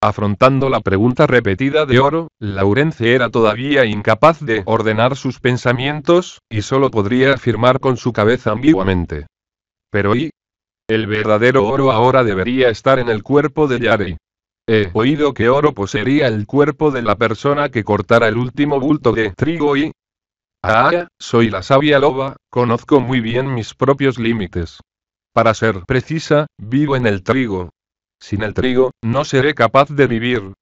afrontando la pregunta repetida de Oro, Laurence era todavía incapaz de ordenar sus pensamientos, y solo podría afirmar con su cabeza ambiguamente. Pero ¿y? El verdadero Oro ahora debería estar en el cuerpo de Yari. He oído que Oro poseería el cuerpo de la persona que cortara el último bulto de trigo y... Ah, soy la sabia loba, conozco muy bien mis propios límites. Para ser precisa, vivo en el trigo. Sin el trigo, no seré capaz de vivir.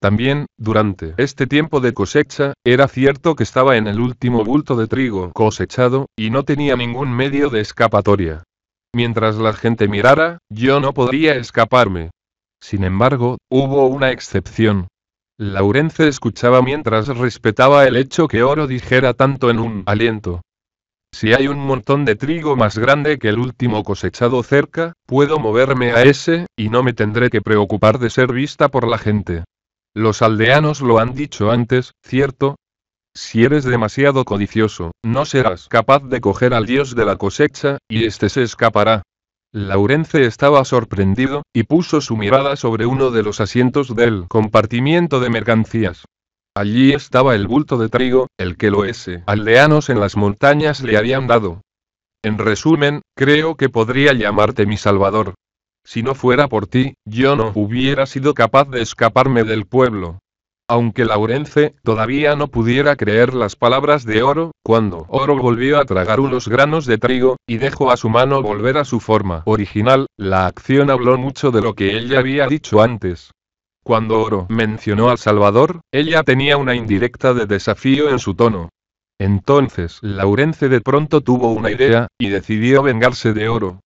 También, durante este tiempo de cosecha, era cierto que estaba en el último bulto de trigo cosechado, y no tenía ningún medio de escapatoria. Mientras la gente mirara, yo no podría escaparme. Sin embargo, hubo una excepción. Laurence escuchaba mientras respetaba el hecho que Oro dijera tanto en un aliento. Si hay un montón de trigo más grande que el último cosechado cerca, puedo moverme a ese, y no me tendré que preocupar de ser vista por la gente. Los aldeanos lo han dicho antes, ¿cierto? Si eres demasiado codicioso, no serás capaz de coger al dios de la cosecha, y este se escapará. Laurence estaba sorprendido, y puso su mirada sobre uno de los asientos del compartimiento de mercancías. Allí estaba el bulto de trigo, el que los aldeanos en las montañas le habían dado. En resumen, creo que podría llamarte mi salvador. Si no fuera por ti, yo no hubiera sido capaz de escaparme del pueblo. Aunque Laurence todavía no pudiera creer las palabras de Oro, cuando Oro volvió a tragar unos granos de trigo, y dejó a su mano volver a su forma original, la acción habló mucho de lo que ella había dicho antes. Cuando Oro mencionó al Salvador, ella tenía una indirecta de desafío en su tono. Entonces Laurence de pronto tuvo una idea, y decidió vengarse de Oro.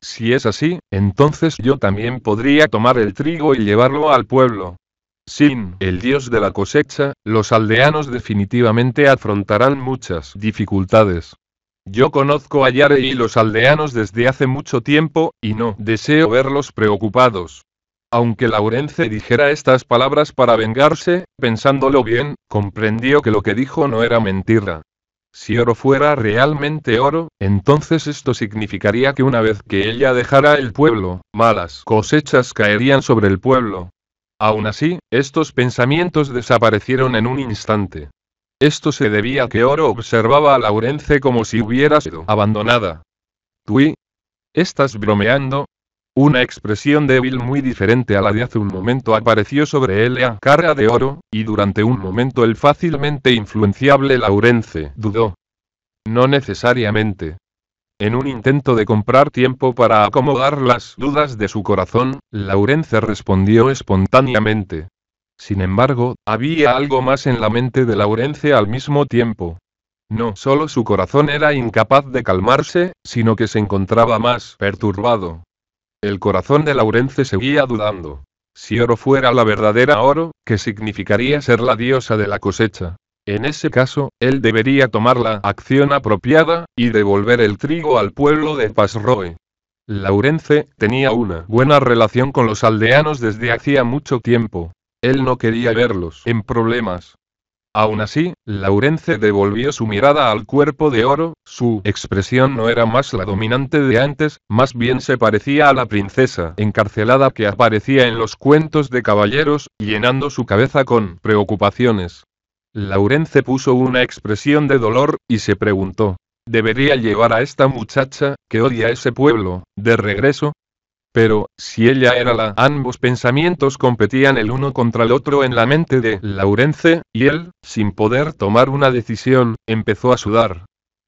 Si es así, entonces yo también podría tomar el trigo y llevarlo al pueblo. Sin el dios de la cosecha, los aldeanos definitivamente afrontarán muchas dificultades. Yo conozco a Yare y los aldeanos desde hace mucho tiempo, y no deseo verlos preocupados. Aunque Laurence dijera estas palabras para vengarse, pensándolo bien, comprendió que lo que dijo no era mentira. Si Oro fuera realmente Oro, entonces esto significaría que una vez que ella dejara el pueblo, malas cosechas caerían sobre el pueblo. Aún así, estos pensamientos desaparecieron en un instante. Esto se debía a que Oro observaba a Laurence como si hubiera sido abandonada. ¿Tú? ¿Estás bromeando? Una expresión débil muy diferente a la de hace un momento apareció sobre la cara de Oro, y durante un momento el fácilmente influenciable Laurence dudó. No necesariamente. En un intento de comprar tiempo para acomodar las dudas de su corazón, Laurence respondió espontáneamente. Sin embargo, había algo más en la mente de Laurence al mismo tiempo. No solo su corazón era incapaz de calmarse, sino que se encontraba más perturbado. El corazón de Laurence seguía dudando. Si Oro fuera la verdadera Oro, ¿qué significaría ser la diosa de la cosecha? En ese caso, él debería tomar la acción apropiada, y devolver el trigo al pueblo de Pasroe. Laurence tenía una buena relación con los aldeanos desde hacía mucho tiempo. Él no quería verlos en problemas. Aún así, Laurence devolvió su mirada al cuerpo de Oro, su expresión no era más la dominante de antes, más bien se parecía a la princesa encarcelada que aparecía en los cuentos de caballeros, llenando su cabeza con preocupaciones. Laurence puso una expresión de dolor, y se preguntó, ¿debería llevar a esta muchacha, que odia ese pueblo, de regreso? Pero, si ella era ambos pensamientos competían el uno contra el otro en la mente de Laurence, y él, sin poder tomar una decisión, empezó a sudar.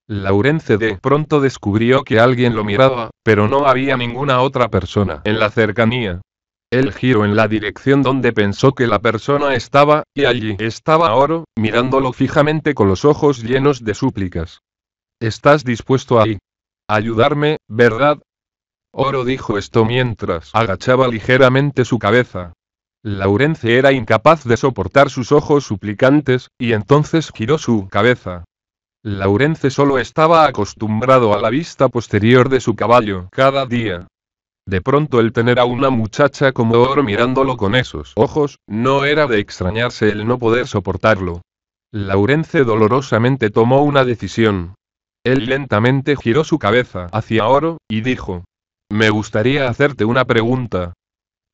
Laurence de pronto descubrió que alguien lo miraba, pero no había ninguna otra persona en la cercanía. Él giró en la dirección donde pensó que la persona estaba, y allí estaba Oro, mirándolo fijamente con los ojos llenos de súplicas. ¿Estás dispuesto a ayudarme, verdad? Oro dijo esto mientras agachaba ligeramente su cabeza. Laurence era incapaz de soportar sus ojos suplicantes, y entonces giró su cabeza. Laurence solo estaba acostumbrado a la vista posterior de su caballo cada día. De pronto el tener a una muchacha como Oro mirándolo con esos ojos, no era de extrañarse el no poder soportarlo. Laurence dolorosamente tomó una decisión. Él lentamente giró su cabeza hacia Oro, y dijo: me gustaría hacerte una pregunta.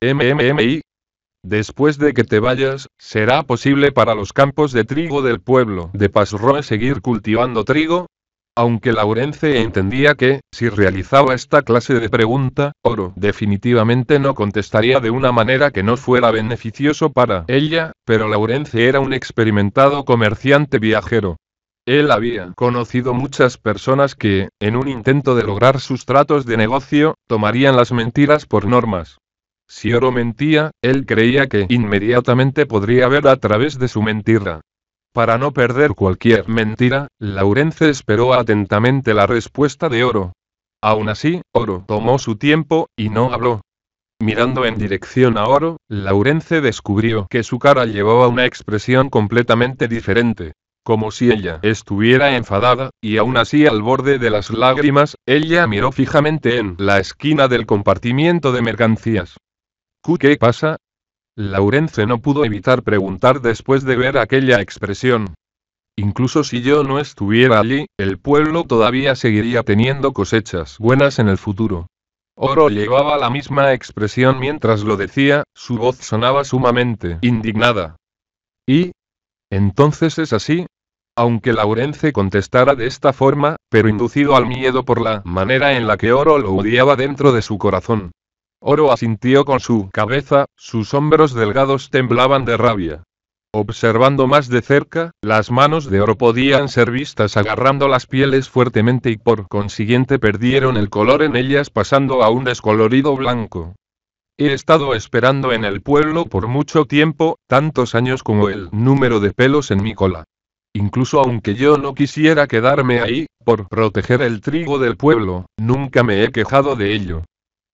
MMMI. Después de que te vayas, ¿será posible para los campos de trigo del pueblo de Pasroe seguir cultivando trigo? Aunque Laurence entendía que, si realizaba esta clase de pregunta, Oro definitivamente no contestaría de una manera que no fuera beneficioso para ella, pero Laurence era un experimentado comerciante viajero. Él había conocido muchas personas que, en un intento de lograr sus tratos de negocio, tomarían las mentiras por normas. Si Oro mentía, él creía que inmediatamente podría ver a través de su mentira. Para no perder cualquier mentira, Laurence esperó atentamente la respuesta de Oro. Aún así, Oro tomó su tiempo, y no habló. Mirando en dirección a Oro, Laurence descubrió que su cara llevaba una expresión completamente diferente. Como si ella estuviera enfadada, y aún así al borde de las lágrimas, ella miró fijamente en la esquina del compartimiento de mercancías. ¿Qué pasa? Laurence no pudo evitar preguntar después de ver aquella expresión. Incluso si yo no estuviera allí, el pueblo todavía seguiría teniendo cosechas buenas en el futuro. Oro llevaba la misma expresión mientras lo decía, su voz sonaba sumamente indignada. ¿Y? ¿Entonces es así? Aunque Laurence contestara de esta forma, pero inducido al miedo por la manera en la que Oro lo odiaba dentro de su corazón. Oro asintió con su cabeza, sus hombros delgados temblaban de rabia. Observando más de cerca, las manos de Oro podían ser vistas agarrando las pieles fuertemente y por consiguiente perdieron el color en ellas pasando a un descolorido blanco. He estado esperando en el pueblo por mucho tiempo, tantos años como el número de pelos en mi cola. Incluso aunque yo no quisiera quedarme ahí, por proteger el trigo del pueblo, nunca me he quejado de ello.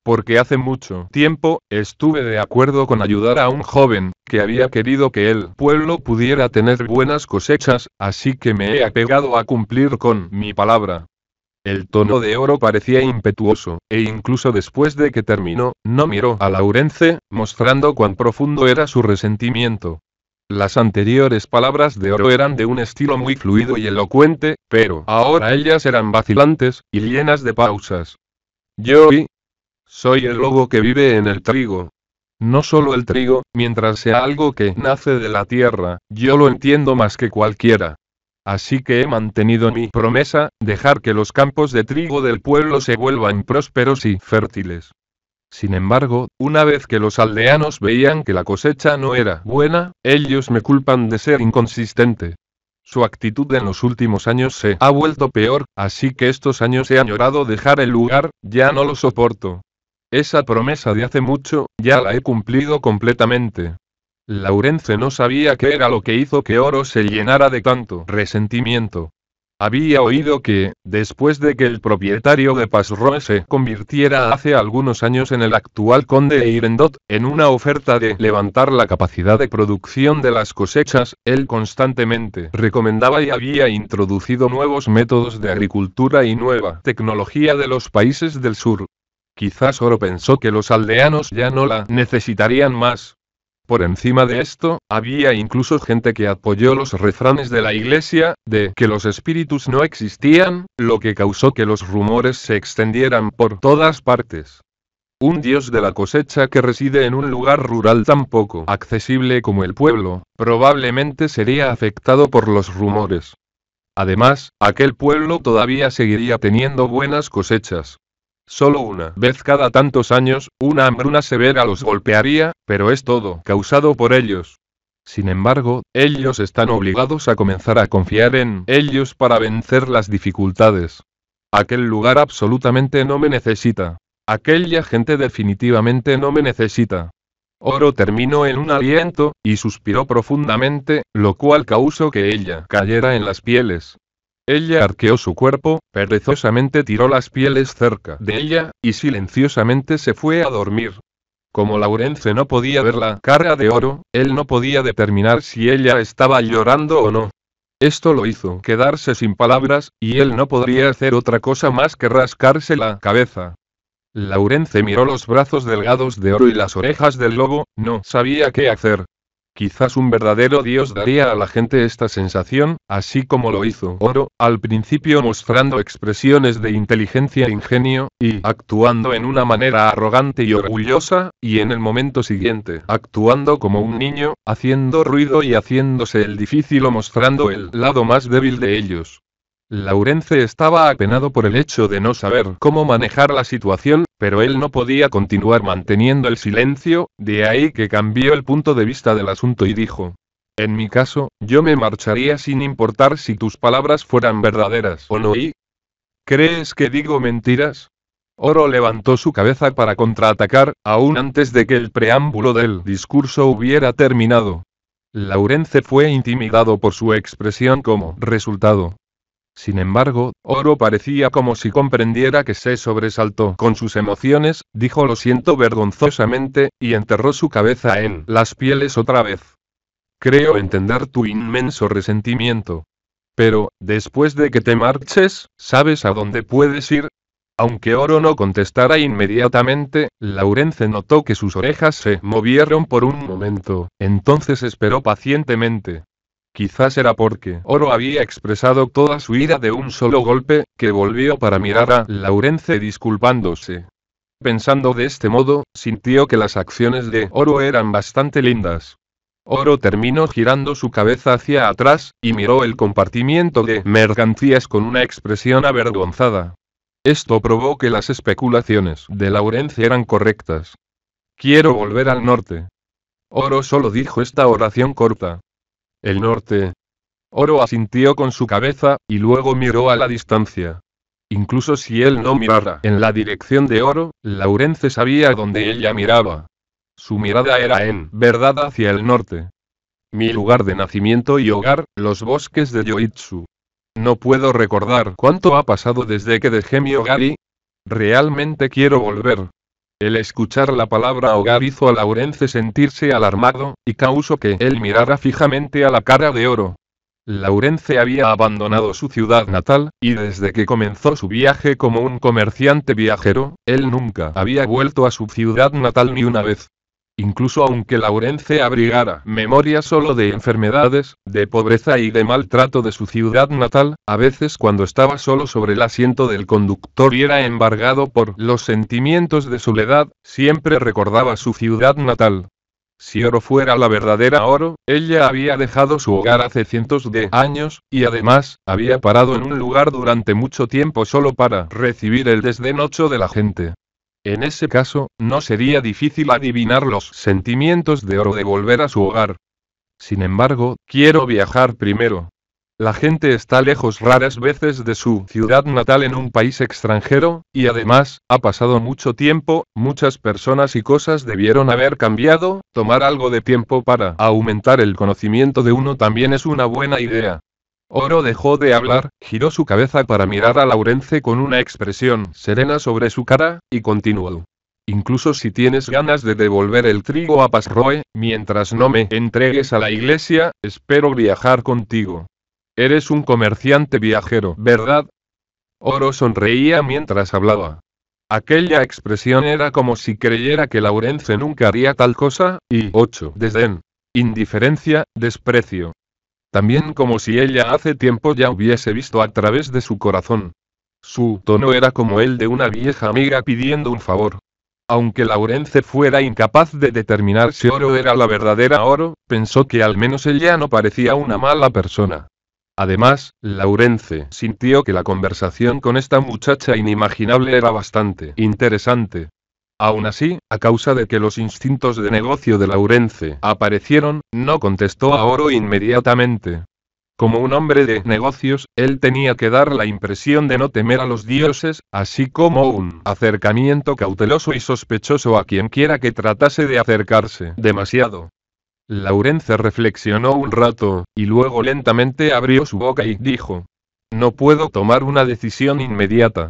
Porque hace mucho tiempo, estuve de acuerdo con ayudar a un joven, que había querido que el pueblo pudiera tener buenas cosechas, así que me he apegado a cumplir con mi palabra. El tono de Oro parecía impetuoso, e incluso después de que terminó, no miró a Laurence, mostrando cuán profundo era su resentimiento. Las anteriores palabras de Oro eran de un estilo muy fluido y elocuente, pero ahora ellas eran vacilantes, y llenas de pausas. Yo soy el lobo que vive en el trigo. No solo el trigo, mientras sea algo que nace de la tierra, yo lo entiendo más que cualquiera. Así que he mantenido mi promesa, dejar que los campos de trigo del pueblo se vuelvan prósperos y fértiles. Sin embargo, una vez que los aldeanos veían que la cosecha no era buena, ellos me culpan de ser inconsistente. Su actitud en los últimos años se ha vuelto peor, así que estos años he añorado dejar el lugar, ya no lo soporto. Esa promesa de hace mucho, ya la he cumplido completamente. Laurence no sabía qué era lo que hizo que Oro se llenara de tanto resentimiento. Había oído que, después de que el propietario de Pasroe se convirtiera hace algunos años en el actual conde Eirendot, en una oferta de levantar la capacidad de producción de las cosechas, él constantemente recomendaba y había introducido nuevos métodos de agricultura y nueva tecnología de los países del sur. Quizás Oro pensó que los aldeanos ya no la necesitarían más. Por encima de esto, había incluso gente que apoyó los refranes de la iglesia, de que los espíritus no existían, lo que causó que los rumores se extendieran por todas partes. Un dios de la cosecha que reside en un lugar rural tan poco accesible como el pueblo, probablemente sería afectado por los rumores. Además, aquel pueblo todavía seguiría teniendo buenas cosechas. Solo una vez cada tantos años, una hambruna severa los golpearía, pero es todo causado por ellos. Sin embargo, ellos están obligados a comenzar a confiar en ellos para vencer las dificultades. Aquel lugar absolutamente no me necesita. Aquella gente definitivamente no me necesita. Oro terminó en un aliento, y suspiró profundamente, lo cual causó que ella cayera en las pieles. Ella arqueó su cuerpo, perezosamente tiró las pieles cerca de ella, y silenciosamente se fue a dormir. Como Laurence no podía ver la cara de Oro, él no podía determinar si ella estaba llorando o no. Esto lo hizo quedarse sin palabras, y él no podría hacer otra cosa más que rascarse la cabeza. Laurence miró los brazos delgados de Oro y las orejas del lobo, no sabía qué hacer. Quizás un verdadero dios daría a la gente esta sensación, así como lo hizo Oro, al principio mostrando expresiones de inteligencia e ingenio, y actuando en una manera arrogante y orgullosa, y en el momento siguiente, actuando como un niño, haciendo ruido y haciéndose el difícil o mostrando el lado más débil de ellos. Laurence estaba apenado por el hecho de no saber cómo manejar la situación, pero él no podía continuar manteniendo el silencio, de ahí que cambió el punto de vista del asunto y dijo: en mi caso, yo me marcharía sin importar si tus palabras fueran verdaderas o no. ¿Y crees que digo mentiras? Oro levantó su cabeza para contraatacar, aún antes de que el preámbulo del discurso hubiera terminado. Laurence fue intimidado por su expresión como resultado. Sin embargo, Oro parecía como si comprendiera que se sobresaltó con sus emociones, dijo lo siento vergonzosamente, y enterró su cabeza en las pieles otra vez. Creo entender tu inmenso resentimiento. Pero, después de que te marches, ¿sabes a dónde puedes ir? Aunque Oro no contestara inmediatamente, Laurence notó que sus orejas se movieron por un momento, entonces esperó pacientemente. Quizás era porque Oro había expresado toda su ira de un solo golpe, que volvió para mirar a Laurence disculpándose. Pensando de este modo, sintió que las acciones de Oro eran bastante lindas. Oro terminó girando su cabeza hacia atrás, y miró el compartimiento de mercancías con una expresión avergonzada. Esto probó que las especulaciones de Laurence eran correctas. Quiero volver al norte. Oro solo dijo esta oración corta. El norte. Oro asintió con su cabeza, y luego miró a la distancia. Incluso si él no mirara en la dirección de Oro, Laurence sabía dónde ella miraba. Su mirada era en verdad hacia el norte. Mi lugar de nacimiento y hogar, los bosques de Yoitsu. No puedo recordar cuánto ha pasado desde que dejé mi hogar y... realmente quiero volver. El escuchar la palabra hogar hizo a Laurence sentirse alarmado, y causó que él mirara fijamente a la cara de Oro. Laurence había abandonado su ciudad natal, y desde que comenzó su viaje como un comerciante viajero, él nunca había vuelto a su ciudad natal ni una vez. Incluso aunque Laurence abrigara memoria solo de enfermedades, de pobreza y de maltrato de su ciudad natal, a veces cuando estaba solo sobre el asiento del conductor y era embargado por los sentimientos de soledad, siempre recordaba su ciudad natal. Si Oro fuera la verdadera Oro, ella había dejado su hogar hace cientos de años, y además, había parado en un lugar durante mucho tiempo solo para recibir el desdén de la gente. En ese caso, no sería difícil adivinar los sentimientos de Oro de volver a su hogar. Sin embargo, quiero viajar primero. La gente está lejos raras veces de su ciudad natal en un país extranjero, y además, ha pasado mucho tiempo, muchas personas y cosas debieron haber cambiado, tomar algo de tiempo para aumentar el conocimiento de uno también es una buena idea. Oro dejó de hablar, giró su cabeza para mirar a Laurence con una expresión serena sobre su cara, y continuó. Incluso si tienes ganas de devolver el trigo a Pasroe, mientras no me entregues a la iglesia, espero viajar contigo. Eres un comerciante viajero, ¿verdad? Oro sonreía mientras hablaba. Aquella expresión era como si creyera que Laurence nunca haría tal cosa, y desdén, indiferencia, desprecio. También como si ella hace tiempo ya hubiese visto a través de su corazón. Su tono era como el de una vieja amiga pidiendo un favor. Aunque Laurence fuera incapaz de determinar si Oro era la verdadera Oro, pensó que al menos ella no parecía una mala persona. Además, Laurence sintió que la conversación con esta muchacha inimaginable era bastante interesante. Aún así, a causa de que los instintos de negocio de Laurence aparecieron, no contestó a Oro inmediatamente. Como un hombre de negocios, él tenía que dar la impresión de no temer a los dioses, así como un acercamiento cauteloso y sospechoso a quien quiera que tratase de acercarse demasiado. Laurence reflexionó un rato, y luego lentamente abrió su boca y dijo: no puedo tomar una decisión inmediata.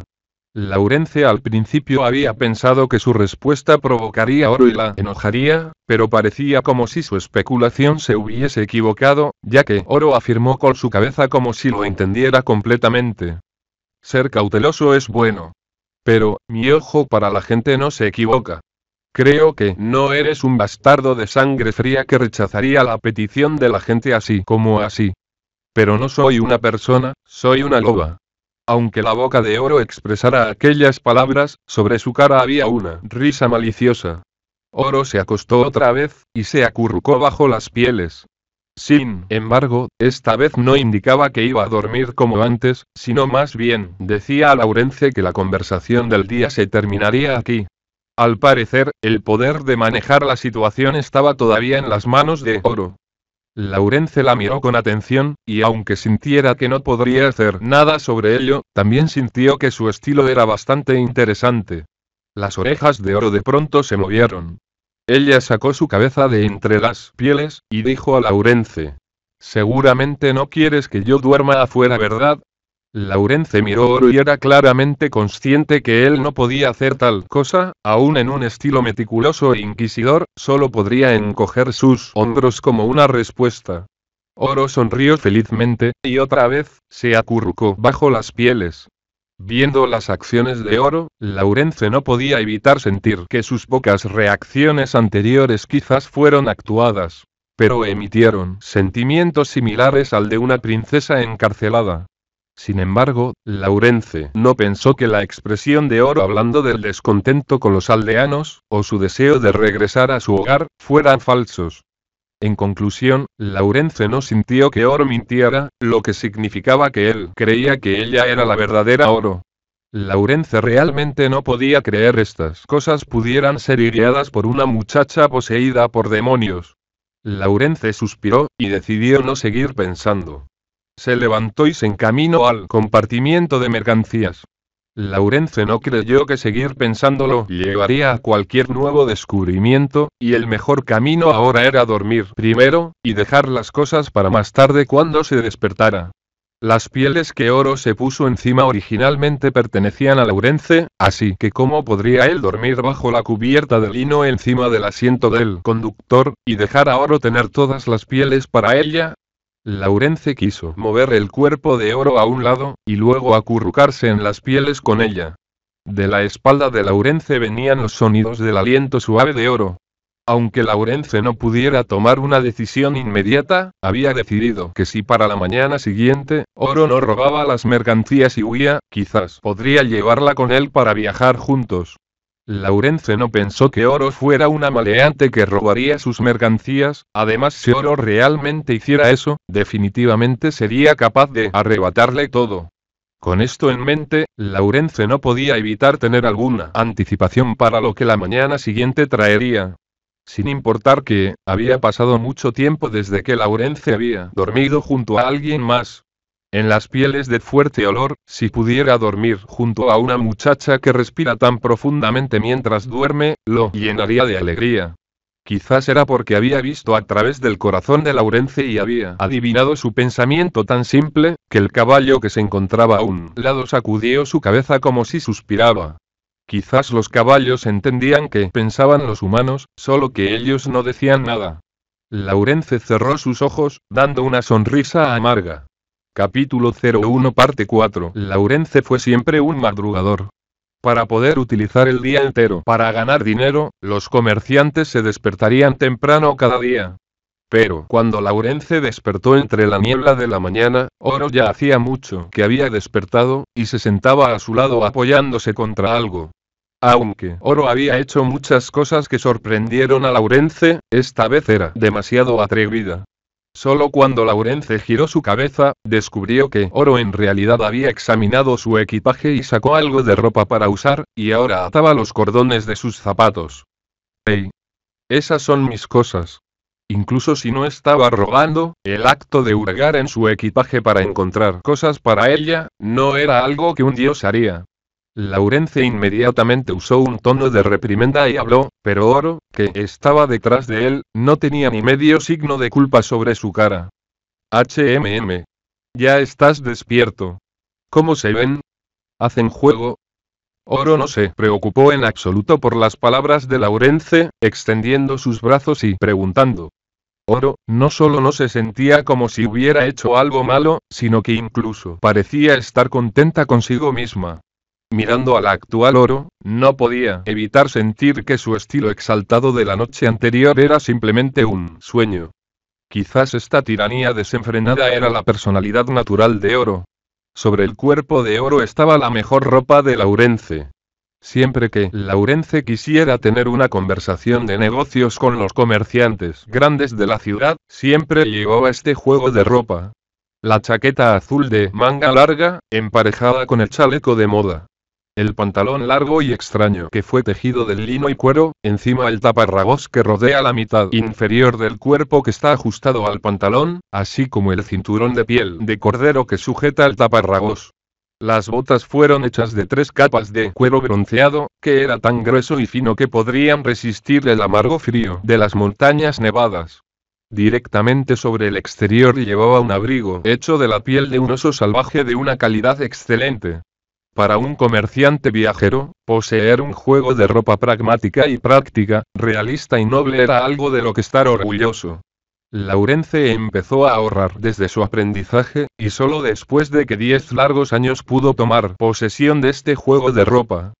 Laurence al principio había pensado que su respuesta provocaría a Oro y la enojaría, pero parecía como si su especulación se hubiese equivocado, ya que Oro afirmó con su cabeza como si lo entendiera completamente. Ser cauteloso es bueno. Pero, mi ojo para la gente no se equivoca. Creo que no eres un bastardo de sangre fría que rechazaría la petición de la gente así como así. Pero no soy una persona, soy una loba. Aunque la boca de Oro expresara aquellas palabras, sobre su cara había una risa maliciosa. Oro se acostó otra vez, y se acurrucó bajo las pieles. Sin embargo, esta vez no indicaba que iba a dormir como antes, sino más bien, decía a Laurence que la conversación del día se terminaría aquí. Al parecer, el poder de manejar la situación estaba todavía en las manos de Oro. Laurence la miró con atención, y aunque sintiera que no podría hacer nada sobre ello, también sintió que su estilo era bastante interesante. Las orejas de Oro de pronto se movieron. Ella sacó su cabeza de entre las pieles, y dijo a Laurence: «Seguramente no quieres que yo duerma afuera, ¿verdad?». Laurence miró a Oro y era claramente consciente que él no podía hacer tal cosa, aún en un estilo meticuloso e inquisidor, solo podría encoger sus hombros como una respuesta. Oro sonrió felizmente, y otra vez, se acurrucó bajo las pieles. Viendo las acciones de Oro, Laurence no podía evitar sentir que sus pocas reacciones anteriores quizás fueron actuadas, pero emitieron sentimientos similares al de una princesa encarcelada. Sin embargo, Laurence no pensó que la expresión de Oro hablando del descontento con los aldeanos, o su deseo de regresar a su hogar, fueran falsos. En conclusión, Laurence no sintió que Oro mintiera, lo que significaba que él creía que ella era la verdadera Oro. Laurence realmente no podía creer estas cosas pudieran ser ideadas por una muchacha poseída por demonios. Laurence suspiró, y decidió no seguir pensando. Se levantó y se encaminó al compartimiento de mercancías. Laurence no creyó que seguir pensándolo llevaría a cualquier nuevo descubrimiento, y el mejor camino ahora era dormir primero, y dejar las cosas para más tarde cuando se despertara. Las pieles que Oro se puso encima originalmente pertenecían a Laurence, así que ¿cómo podría él dormir bajo la cubierta de lino encima del asiento del conductor, y dejar a Oro tener todas las pieles para ella? Laurence quiso mover el cuerpo de Oro a un lado, y luego acurrucarse en las pieles con ella. De la espalda de Laurence venían los sonidos del aliento suave de Oro. Aunque Laurence no pudiera tomar una decisión inmediata, había decidido que si para la mañana siguiente, Oro no robaba las mercancías y huía, quizás podría llevarla con él para viajar juntos. Laurence no pensó que Oro fuera una maleante que robaría sus mercancías, además si Oro realmente hiciera eso, definitivamente sería capaz de arrebatarle todo. Con esto en mente, Laurence no podía evitar tener alguna anticipación para lo que la mañana siguiente traería. Sin importar que, había pasado mucho tiempo desde que Laurence había dormido junto a alguien más. En las pieles de fuerte olor, si pudiera dormir junto a una muchacha que respira tan profundamente mientras duerme, lo llenaría de alegría. Quizás era porque había visto a través del corazón de Laurence y había adivinado su pensamiento tan simple, que el caballo que se encontraba a un lado sacudió su cabeza como si suspiraba. Quizás los caballos entendían que pensaban los humanos, solo que ellos no decían nada. Laurence cerró sus ojos, dando una sonrisa amarga. Capítulo 01 Parte 4 Laurence fue siempre un madrugador. Para poder utilizar el día entero para ganar dinero, los comerciantes se despertarían temprano cada día. Pero cuando Laurence despertó entre la niebla de la mañana, Oro ya hacía mucho que había despertado, y se sentaba a su lado apoyándose contra algo. Aunque Oro había hecho muchas cosas que sorprendieron a Laurence, esta vez era demasiado atrevida. Solo cuando Laurence giró su cabeza, descubrió que Oro en realidad había examinado su equipaje y sacó algo de ropa para usar, y ahora ataba los cordones de sus zapatos. ¡Hey! Esas son mis cosas. Incluso si no estaba robando, el acto de hurgar en su equipaje para encontrar cosas para ella, no era algo que un dios haría. Laurence inmediatamente usó un tono de reprimenda y habló, pero Oro, que estaba detrás de él, no tenía ni medio signo de culpa sobre su cara. Ya estás despierto. ¿Cómo se ven? ¿Hacen juego? Oro no se preocupó en absoluto por las palabras de Laurence, extendiendo sus brazos y preguntando. Oro, no solo no se sentía como si hubiera hecho algo malo, sino que incluso parecía estar contenta consigo misma. Mirando al actual Oro, no podía evitar sentir que su estilo exaltado de la noche anterior era simplemente un sueño. Quizás esta tiranía desenfrenada era la personalidad natural de Oro. Sobre el cuerpo de Oro estaba la mejor ropa de Laurence. Siempre que Laurence quisiera tener una conversación de negocios con los comerciantes grandes de la ciudad, siempre llevaba este juego de ropa. La chaqueta azul de manga larga, emparejada con el chaleco de moda. El pantalón largo y extraño que fue tejido de lino y cuero, encima el taparrabos que rodea la mitad inferior del cuerpo que está ajustado al pantalón, así como el cinturón de piel de cordero que sujeta el taparrabos. Las botas fueron hechas de 3 capas de cuero bronceado, que era tan grueso y fino que podrían resistir el amargo frío de las montañas nevadas. Directamente sobre el exterior llevaba un abrigo hecho de la piel de un oso salvaje de una calidad excelente. Para un comerciante viajero, poseer un juego de ropa pragmática y práctica, realista y noble era algo de lo que estar orgulloso. Laurence empezó a ahorrar desde su aprendizaje, y solo después de que 10 largos años pudo tomar posesión de este juego de ropa.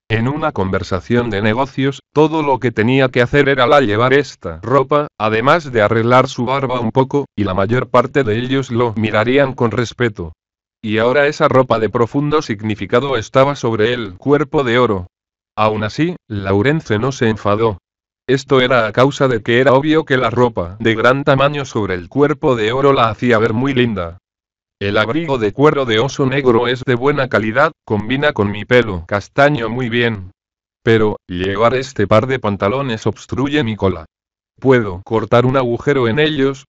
En una conversación de negocios, todo lo que tenía que hacer era llevar esta ropa, además de arreglar su barba un poco, y la mayor parte de ellos lo mirarían con respeto. Y ahora esa ropa de profundo significado estaba sobre el cuerpo de Oro. Aún así, Laurence no se enfadó. Esto era a causa de que era obvio que la ropa de gran tamaño sobre el cuerpo de Oro la hacía ver muy linda. El abrigo de cuero de oso negro es de buena calidad, combina con mi pelo castaño muy bien. Pero, llevar este par de pantalones obstruye mi cola. ¿Puedo cortar un agujero en ellos?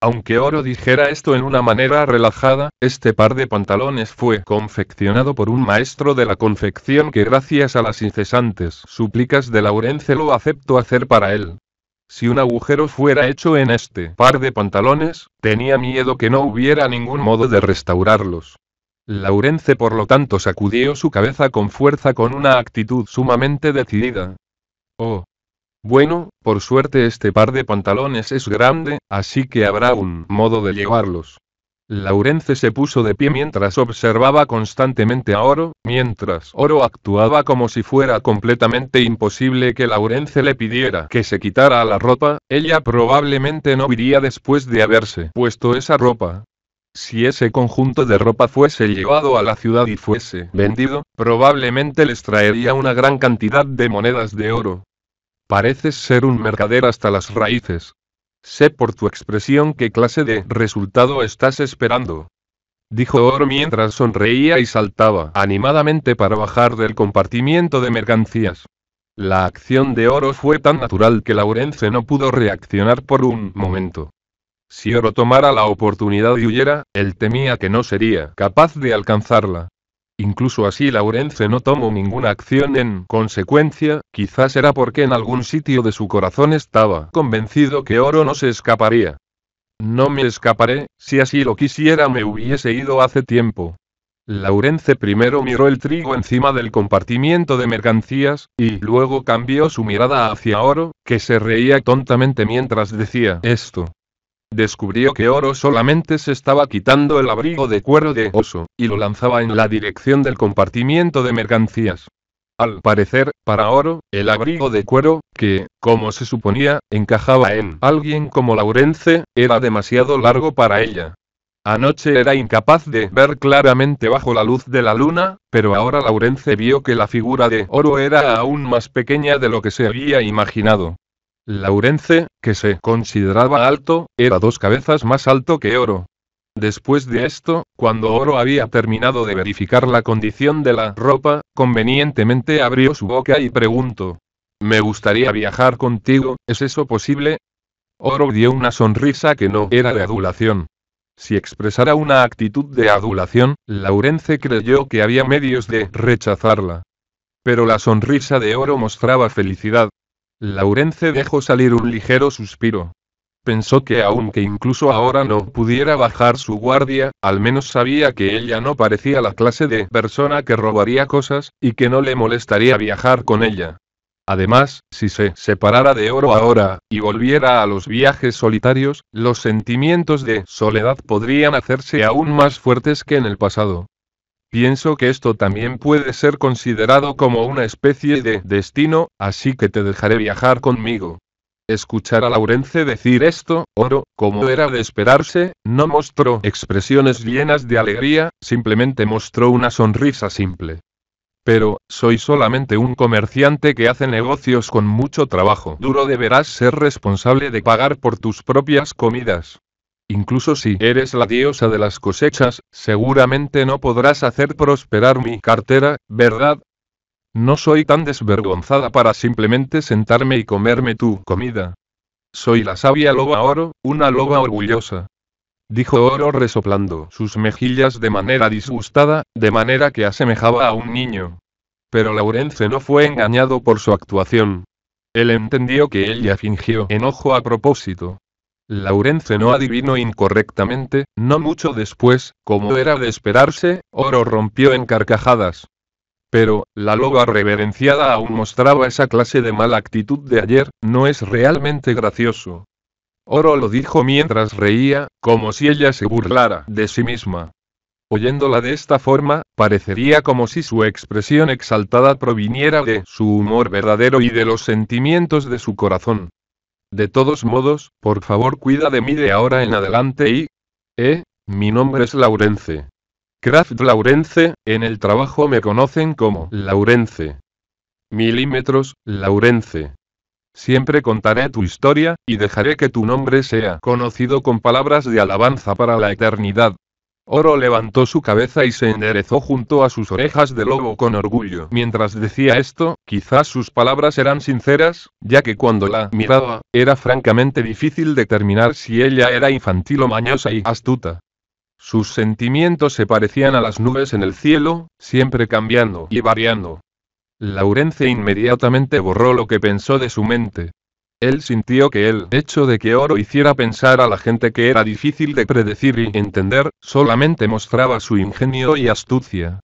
Aunque Oro dijera esto en una manera relajada, este par de pantalones fue confeccionado por un maestro de la confección que gracias a las incesantes súplicas de Laurence lo aceptó hacer para él. Si un agujero fuera hecho en este par de pantalones, tenía miedo que no hubiera ningún modo de restaurarlos. Laurence por lo tanto sacudió su cabeza con fuerza con una actitud sumamente decidida. Oh. Bueno, por suerte este par de pantalones es grande, así que habrá un modo de llevarlos. Laurence se puso de pie mientras observaba constantemente a Oro, mientras Oro actuaba como si fuera completamente imposible que Laurence le pidiera que se quitara la ropa, ella probablemente no iría después de haberse puesto esa ropa. Si ese conjunto de ropa fuese llevado a la ciudad y fuese vendido, probablemente les traería una gran cantidad de monedas de oro. Pareces ser un mercader hasta las raíces. Sé por tu expresión qué clase de resultado estás esperando. Dijo Oro mientras sonreía y saltaba animadamente para bajar del compartimiento de mercancías. La acción de Oro fue tan natural que Laurence no pudo reaccionar por un momento. Si Oro tomara la oportunidad y huyera, él temía que no sería capaz de alcanzarla. Incluso así Laurence no tomó ninguna acción en consecuencia, quizás era porque en algún sitio de su corazón estaba convencido que Oro no se escaparía. No me escaparé, si así lo quisiera me hubiese ido hace tiempo. Laurence primero miró el trigo encima del compartimiento de mercancías, y luego cambió su mirada hacia Oro, que se reía tontamente mientras decía esto. Descubrió que Oro solamente se estaba quitando el abrigo de cuero de oso, y lo lanzaba en la dirección del compartimiento de mercancías. Al parecer, para Oro, el abrigo de cuero, que, como se suponía, encajaba en alguien como Laurence, era demasiado largo para ella. Anoche era incapaz de ver claramente bajo la luz de la luna, pero ahora Laurence vio que la figura de Oro era aún más pequeña de lo que se había imaginado. Laurence, que se consideraba alto, era 2 cabezas más alto que Oro. Después de esto, cuando Oro había terminado de verificar la condición de la ropa, convenientemente abrió su boca y preguntó. Me gustaría viajar contigo, ¿es eso posible? Oro dio una sonrisa que no era de adulación. Si expresara una actitud de adulación, Laurence creyó que había medios de rechazarla. Pero la sonrisa de Oro mostraba felicidad. Laurence dejó salir un ligero suspiro. Pensó que aunque incluso ahora no pudiera bajar su guardia, al menos sabía que ella no parecía la clase de persona que robaría cosas, y que no le molestaría viajar con ella. Además, si se separara de Oro ahora, y volviera a los viajes solitarios, los sentimientos de soledad podrían hacerse aún más fuertes que en el pasado. Pienso que esto también puede ser considerado como una especie de destino, así que te dejaré viajar conmigo. Escuchar a Laurence decir esto, Oro, como era de esperarse, no mostró expresiones llenas de alegría, simplemente mostró una sonrisa simple. Pero, soy solamente un comerciante que hace negocios con mucho trabajo duro. Deberás ser responsable de pagar por tus propias comidas. Incluso si eres la diosa de las cosechas, seguramente no podrás hacer prosperar mi cartera, ¿verdad? No soy tan desvergonzada para simplemente sentarme y comerme tu comida. Soy la sabia loba Oro, una loba orgullosa. Dijo Oro resoplando sus mejillas de manera disgustada, de manera que asemejaba a un niño. Pero Laurence no fue engañado por su actuación. Él entendió que ella fingió enojo a propósito. Laurence no adivinó incorrectamente, no mucho después, como era de esperarse, Oro rompió en carcajadas. Pero, la loba reverenciada aún mostraba esa clase de mala actitud de ayer, no es realmente gracioso. Oro lo dijo mientras reía, como si ella se burlara de sí misma. Oyéndola de esta forma, parecería como si su expresión exaltada proviniera de su humor verdadero y de los sentimientos de su corazón. De todos modos, por favor cuida de mí de ahora en adelante y... mi nombre es Laurence. Kraft Laurence, en el trabajo me conocen como Laurence. Milímetros, Laurence. Siempre contaré tu historia, y dejaré que tu nombre sea conocido con palabras de alabanza para la eternidad. Oro levantó su cabeza y se enderezó junto a sus orejas de lobo con orgullo. Mientras decía esto, quizás sus palabras eran sinceras, ya que cuando la miraba, era francamente difícil determinar si ella era infantil o mañosa y astuta. Sus sentimientos se parecían a las nubes en el cielo, siempre cambiando y variando. Laurence inmediatamente borró lo que pensó de su mente. Él sintió que el hecho de que Oro hiciera pensar a la gente que era difícil de predecir y entender, solamente mostraba su ingenio y astucia.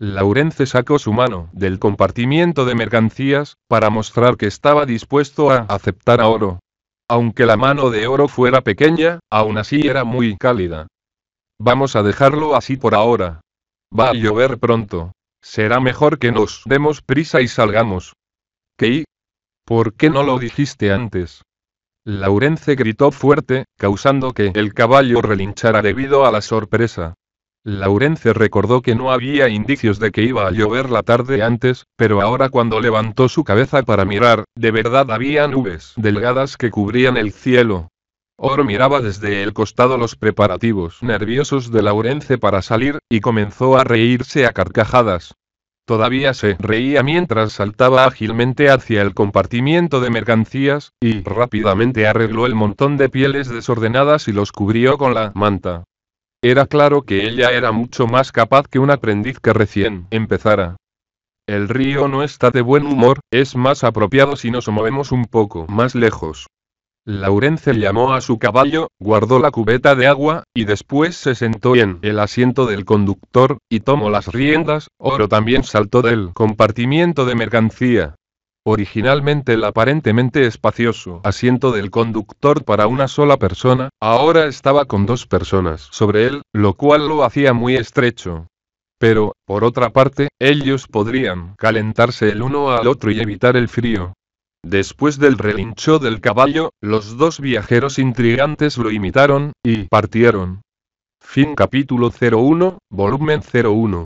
Laurence sacó su mano del compartimiento de mercancías, para mostrar que estaba dispuesto a aceptar a Oro. Aunque la mano de Oro fuera pequeña, aún así era muy cálida. Vamos a dejarlo así por ahora. Va a llover pronto. Será mejor que nos demos prisa y salgamos. ¿Qué? ¿Por qué no lo dijiste antes? Laurence gritó fuerte, causando que el caballo relinchara debido a la sorpresa. Laurence recordó que no había indicios de que iba a llover la tarde antes, pero ahora cuando levantó su cabeza para mirar, de verdad había nubes delgadas que cubrían el cielo. Oro miraba desde el costado los preparativos nerviosos de Laurence para salir, y comenzó a reírse a carcajadas. Todavía se reía mientras saltaba ágilmente hacia el compartimiento de mercancías, y rápidamente arregló el montón de pieles desordenadas y los cubrió con la manta. Era claro que ella era mucho más capaz que un aprendiz que recién empezara. El río no está de buen humor, es más apropiado si nos movemos un poco más lejos. Laurence llamó a su caballo, guardó la cubeta de agua, y después se sentó en el asiento del conductor, y tomó las riendas. Oro también saltó del compartimiento de mercancía. Originalmente el aparentemente espacioso asiento del conductor para una sola persona, ahora estaba con dos personas sobre él, lo cual lo hacía muy estrecho. Pero, por otra parte, ellos podrían calentarse el uno al otro y evitar el frío. Después del relincho del caballo, los dos viajeros intrigantes lo imitaron, y partieron. Fin capítulo 01, volumen 01.